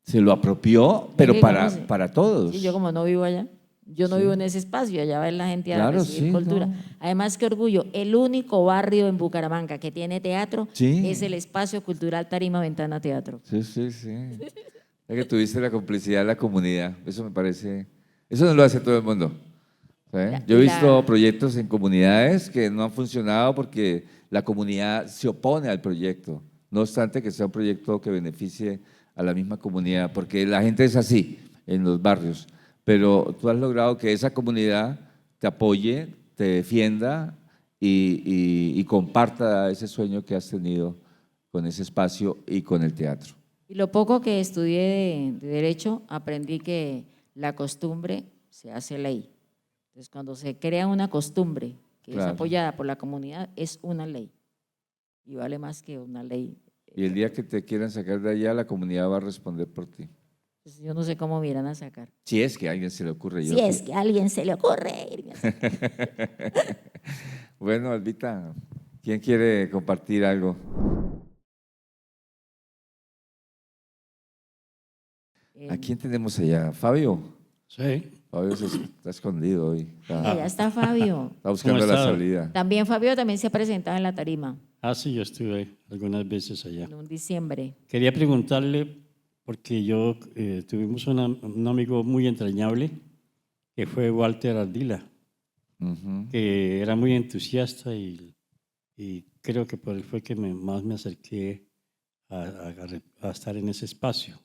se lo apropió, Venga pero y conoce. para todos. Sí, yo como no vivo allá, yo no Sí. vivo en ese espacio, allá va la gente a Claro, recibir sí, cultura. no. Además, qué orgullo, el único barrio en Bucaramanga que tiene teatro Sí. es el Espacio Cultural Tarima Ventana Teatro. Sí, sí, sí. Es que tuviste la complicidad de la comunidad. Eso me parece. Eso no lo hace todo el mundo. ¿Sabe? Yo he visto proyectos en comunidades que no han funcionado porque la comunidad se opone al proyecto. No obstante que sea un proyecto que beneficie a la misma comunidad, porque la gente es así en los barrios. Pero tú has logrado que esa comunidad te apoye, te defienda y comparta ese sueño que has tenido con ese espacio y con el teatro. Y lo poco que estudié de Derecho, aprendí que la costumbre se hace ley. Entonces, cuando se crea una costumbre que es Claro. apoyada por la comunidad, es una ley. Y vale más que una ley. Y el día que te quieran sacar de allá, la comunidad va a responder por ti. Pues yo no sé cómo me irán a sacar. Si es que a alguien se le ocurre. Si es que a alguien se le ocurre irme a sacar. Bueno, Albita, ¿quién quiere compartir algo? ¿A quién tenemos allá? ¿Fabio? Sí. Fabio está escondido hoy. Allá está Fabio. Está buscando ¿Cómo la está? salida. También Fabio también se ha presentado en la tarima Sí, yo estuve algunas veces allá. en un diciembre. Quería preguntarle, porque yo tuvimos un amigo muy entrañable, que fue Walter Ardila, Ujú. que era muy entusiasta y creo que por él fue que más me acerqué a estar en ese espacio.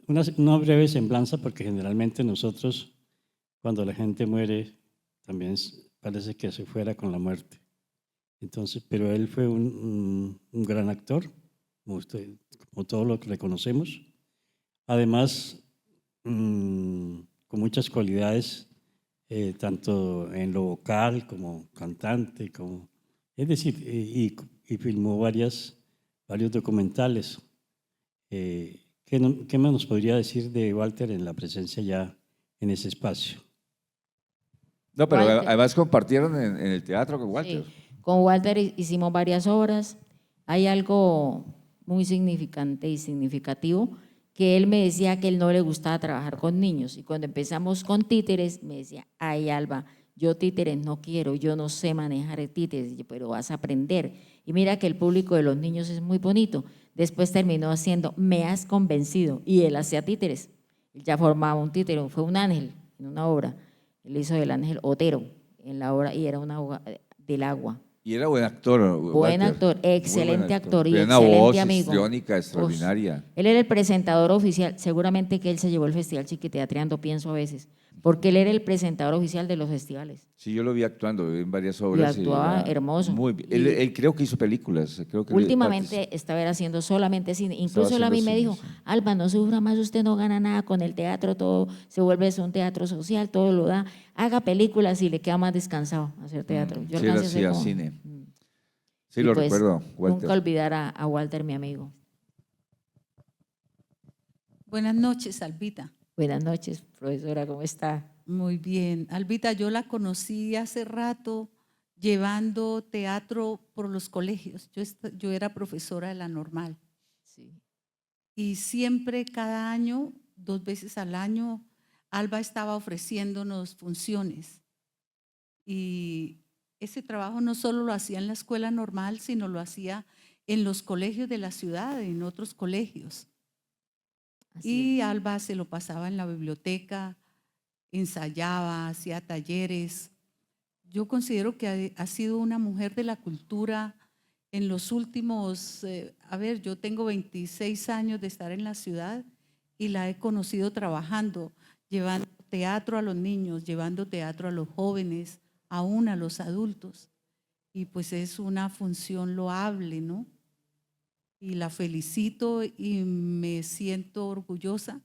Una breve semblanza, porque generalmente nosotros, cuando la gente muere, también parece que se fuera con la muerte. Entonces, pero él fue un gran actor, como todos lo que le conocemos. Además, con muchas cualidades, tanto en lo vocal como cantante, es decir, y filmó varios documentales. ¿Qué más nos podría decir de Walter en la presencia ya en ese espacio? No, pero Walter. además compartieron en el teatro con Walter. Sí, con Walter hicimos varias obras. Hay algo muy significante y significativo que él me decía que él no le gustaba trabajar con niños. Y cuando empezamos con títeres, me decía, ay Alba, yo títeres no quiero, yo no sé manejar títeres, y yo, pero vas a aprender. Y mira que el público de los niños es muy bonito. Después terminó haciendo, me has convencido. Y él hacía títeres. Él ya formaba un títere, fue un ángel en una obra. Él hizo del ángel Otero en la obra y era una obra del agua. Y era buen actor. Buen Walter. actor, Muy excelente buen actor y Tiene una excelente voz amigo. histriónica extraordinaria. Él era el presentador oficial, seguramente que él se llevó el Festival Chiquiteatreando, pienso a veces, porque él era el presentador oficial de los festivales. Sí, yo lo vi actuando en varias obras. Y actuaba era hermoso. Muy bien. Y él creo que hizo películas. Creo que últimamente estaba haciendo solamente cine. Incluso él a mí me dijo, Alba, no sufra más, usted no gana nada con el teatro, todo se vuelve un teatro social, todo lo da. Haga películas y le queda más descansado hacer teatro. Yo sí, él alcancé a hacer hacía como- cine. Sí, Y lo pues, recuerdo, Walter. nunca olvidar a Walter, mi amigo. Buenas noches, Albita. Buenas noches, profesora, ¿cómo está? Muy bien. Albita, yo la conocí hace rato llevando teatro por los colegios. Yo era profesora de la normal. Sí. Y siempre, cada año, 2 veces al año, Alba estaba ofreciéndonos funciones. Y ese trabajo no solo lo hacía en la escuela normal, sino lo hacía en los colegios de la ciudad, en otros colegios. Así Y Alba se lo pasaba en la biblioteca, ensayaba, hacía talleres. Yo considero que ha sido una mujer de la cultura en los últimos, yo tengo 26 años de estar en la ciudad y la he conocido trabajando, llevando teatro a los niños, llevando teatro a los jóvenes, aún a los adultos. Y pues es una función loable, ¿no? y la felicito y me siento orgullosa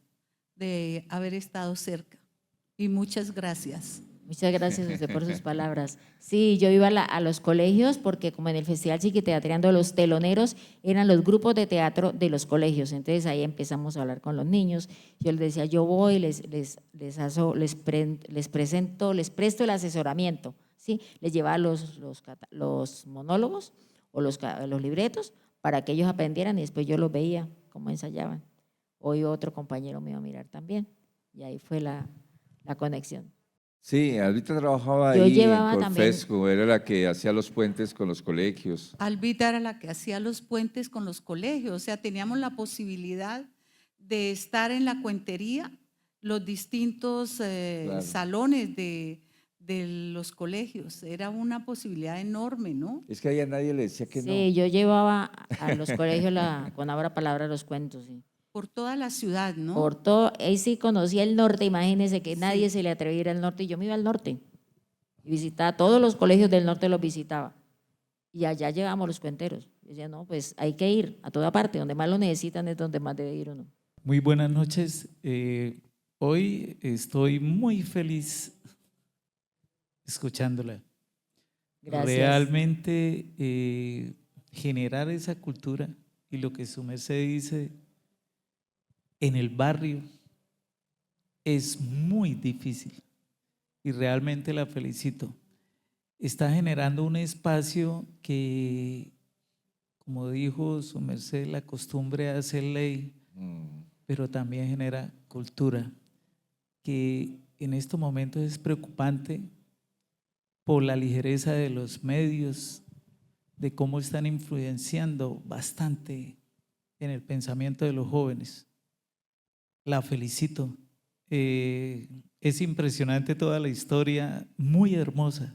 de haber estado cerca. Y muchas gracias. Muchas gracias a usted por sus palabras. Sí, yo iba a los colegios porque como en el Festival Chiquiteatreando los teloneros eran los grupos de teatro de los colegios. Entonces ahí empezamos a hablar con los niños. Yo les decía, yo voy, les presento, les presto el asesoramiento. ¿Sí? Les llevaba los monólogos o los libretos para que ellos aprendieran y después yo los veía cómo ensayaban. Hoy otro compañero me iba a mirar también y ahí fue la conexión. Sí, ahorita trabajaba Yo ahí llevaba en también. Corfesco, era la que hacía los puentes con los colegios. Albita era la que hacía los puentes con los colegios, o sea, teníamos la posibilidad de estar en la cuentería, los distintos Claro. salones de los colegios. Era una posibilidad enorme, ¿no? Es que ahí a nadie le decía que Sí, yo llevaba a los colegios con abra palabra los cuentos. Sí. Por toda la ciudad, ¿no? Por todo, ahí sí conocía el norte, imagínense que Sí. nadie se le atrevía a ir al norte y yo me iba al norte y visitaba todos los colegios del norte, los visitaba y allá llevábamos los cuenteros. Yo decía, no, pues hay que ir a toda parte, donde más lo necesitan es donde más debe ir uno. Muy buenas noches. Hoy estoy muy feliz escuchándola. Gracias. Realmente generar esa cultura y lo que su merced dice en el barrio es muy difícil y realmente la felicito. Está generando un espacio que, como dijo su merced, la costumbre hace ley, pero también genera cultura, que en estos momentos es preocupante por la ligereza de los medios, de cómo están influenciando bastante en el pensamiento de los jóvenes. La felicito. Es impresionante toda la historia, muy hermosa,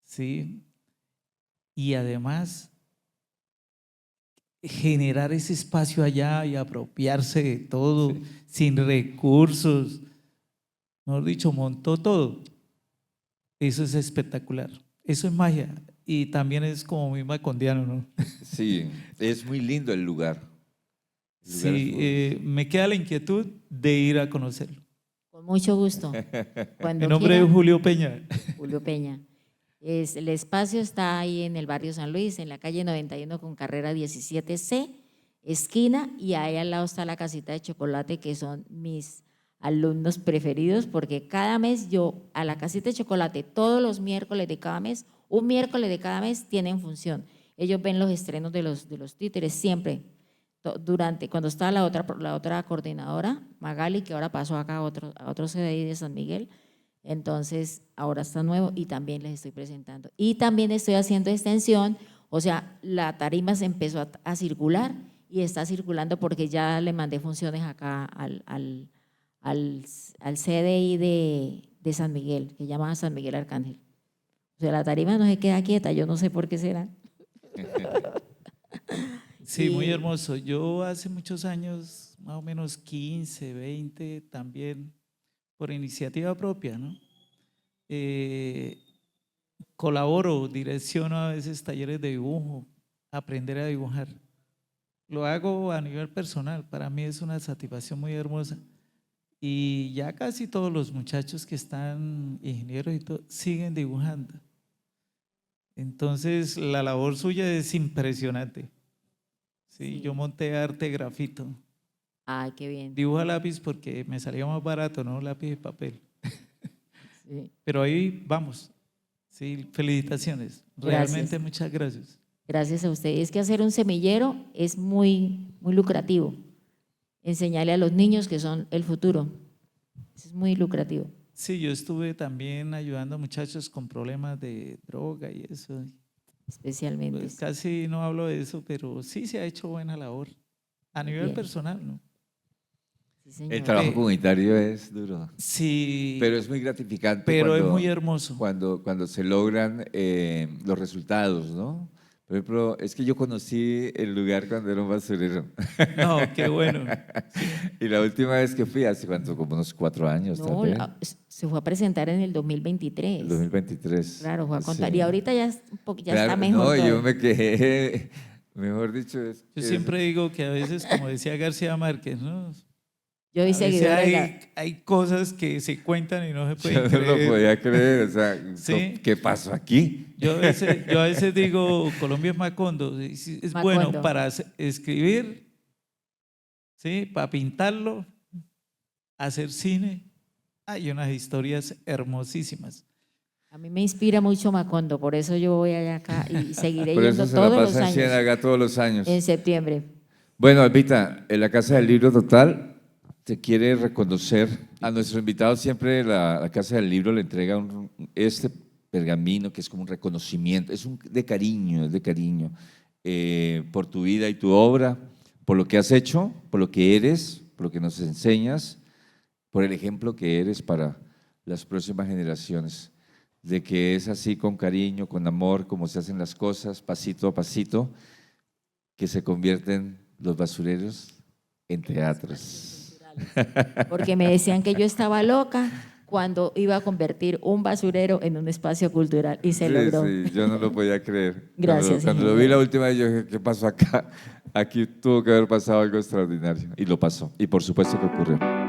¿sí? Y además generar ese espacio allá y apropiarse de todo, Sí. sin recursos, mejor dicho, montó todo. Eso es espectacular, eso es magia y también es como muy macondiano, ¿no? Sí, es muy lindo el lugar. El lugar Sí, es me queda la inquietud de ir a conocerlo. Con mucho gusto. Cuando Mi nombre quiera, es Julio Peña. Julio Peña. El espacio está ahí en el barrio San Luis, en la calle 91 con carrera 17C, esquina, y ahí al lado está la casita de chocolate, que son mis alumnos preferidos, porque cada mes yo a la casita de chocolate, todos los miércoles de cada mes, un miércoles de cada mes tienen función. Ellos ven los estrenos de los títeres siempre. Cuando estaba la otra coordinadora, Magali, que ahora pasó acá a otro CDI de San Miguel, entonces ahora está nuevo y también les estoy presentando. Y también estoy haciendo extensión, o sea, la tarima se empezó a circular y está circulando porque ya le mandé funciones acá al CDI de San Miguel, que llama San Miguel Arcángel. O sea, la tarima no se queda quieta, yo no sé por qué será. Sí, muy Y- hermoso. Yo hace muchos años, más o menos 15, 20, también por iniciativa propia, ¿no? Colaboro, direcciono a veces talleres de dibujo, aprender a dibujar. Lo hago a nivel personal, para mí es una satisfacción muy hermosa. Y ya casi todos los muchachos que están ingenieros y todo, siguen dibujando. Entonces, la labor suya es impresionante. Sí, Sí. yo monté arte grafito. Ay, qué bien. Dibujo a lápiz porque me salía más barato, no lápiz de papel. Sí. Pero ahí vamos. Sí, felicitaciones. Gracias. Realmente muchas gracias. Gracias a usted. Es que hacer un semillero es muy lucrativo. Enseñarle a los niños que son el futuro. Es muy lucrativo. Sí, yo estuve también ayudando a muchachos con problemas de droga y eso. Especialmente. Pues casi no hablo de eso, pero sí se ha hecho buena labor a nivel Bien. personal, ¿no? Sí, señor. El trabajo comunitario es duro, Sí, pero es muy gratificante pero es cuando, muy hermoso. cuando se logran los resultados, ¿no? Por ejemplo, es que yo conocí el lugar cuando era un basurero. No, qué bueno. Y la última vez que fui, hace cuánto, como unos 4 años, No, tal vez, se fue a presentar en el 2023. el 2023. Claro, fue a contar. Sí. Y ahorita ya, ya Claro, está mejor. no, yo todo. me quedé Mejor dicho, es. Yo siempre digo que a veces, como decía García Márquez, ¿no? Yo A vi veces seguidores hay cosas que se cuentan y no se Yo pueden no lo creer. podía creer, o sea, Sí. ¿qué pasó aquí? Yo a veces digo, Colombia es Macondo, es bueno Macondo. para escribir, ¿sí? Para pintarlo, hacer cine. Hay unas historias hermosísimas. A mí me inspira mucho Macondo, por eso yo voy allá acá y seguiré Por yendo eso se la todos los pasa en años, Ciénaga todos los años. en septiembre. Bueno, Albita, en la Casa del Libro Total te quiere reconocer. A nuestro invitado siempre la Casa del Libro le entrega este pergamino que es como un reconocimiento, de cariño, por tu vida y tu obra, por lo que has hecho, por lo que eres, por lo que nos enseñas, por el ejemplo que eres para las próximas generaciones, de que es así con cariño, con amor, como se hacen las cosas, pasito a pasito, que se convierten los basureros en teatros. Porque me decían que yo estaba loca cuando iba a convertir un basurero en un espacio cultural y se Sí, logró. sí, yo no lo podía creer. Gracias, Cuando lo vi ingeniero. la última vez, yo dije, ¿qué pasó acá? Aquí tuvo que haber pasado algo extraordinario. Y lo pasó. Y por supuesto que ocurrió.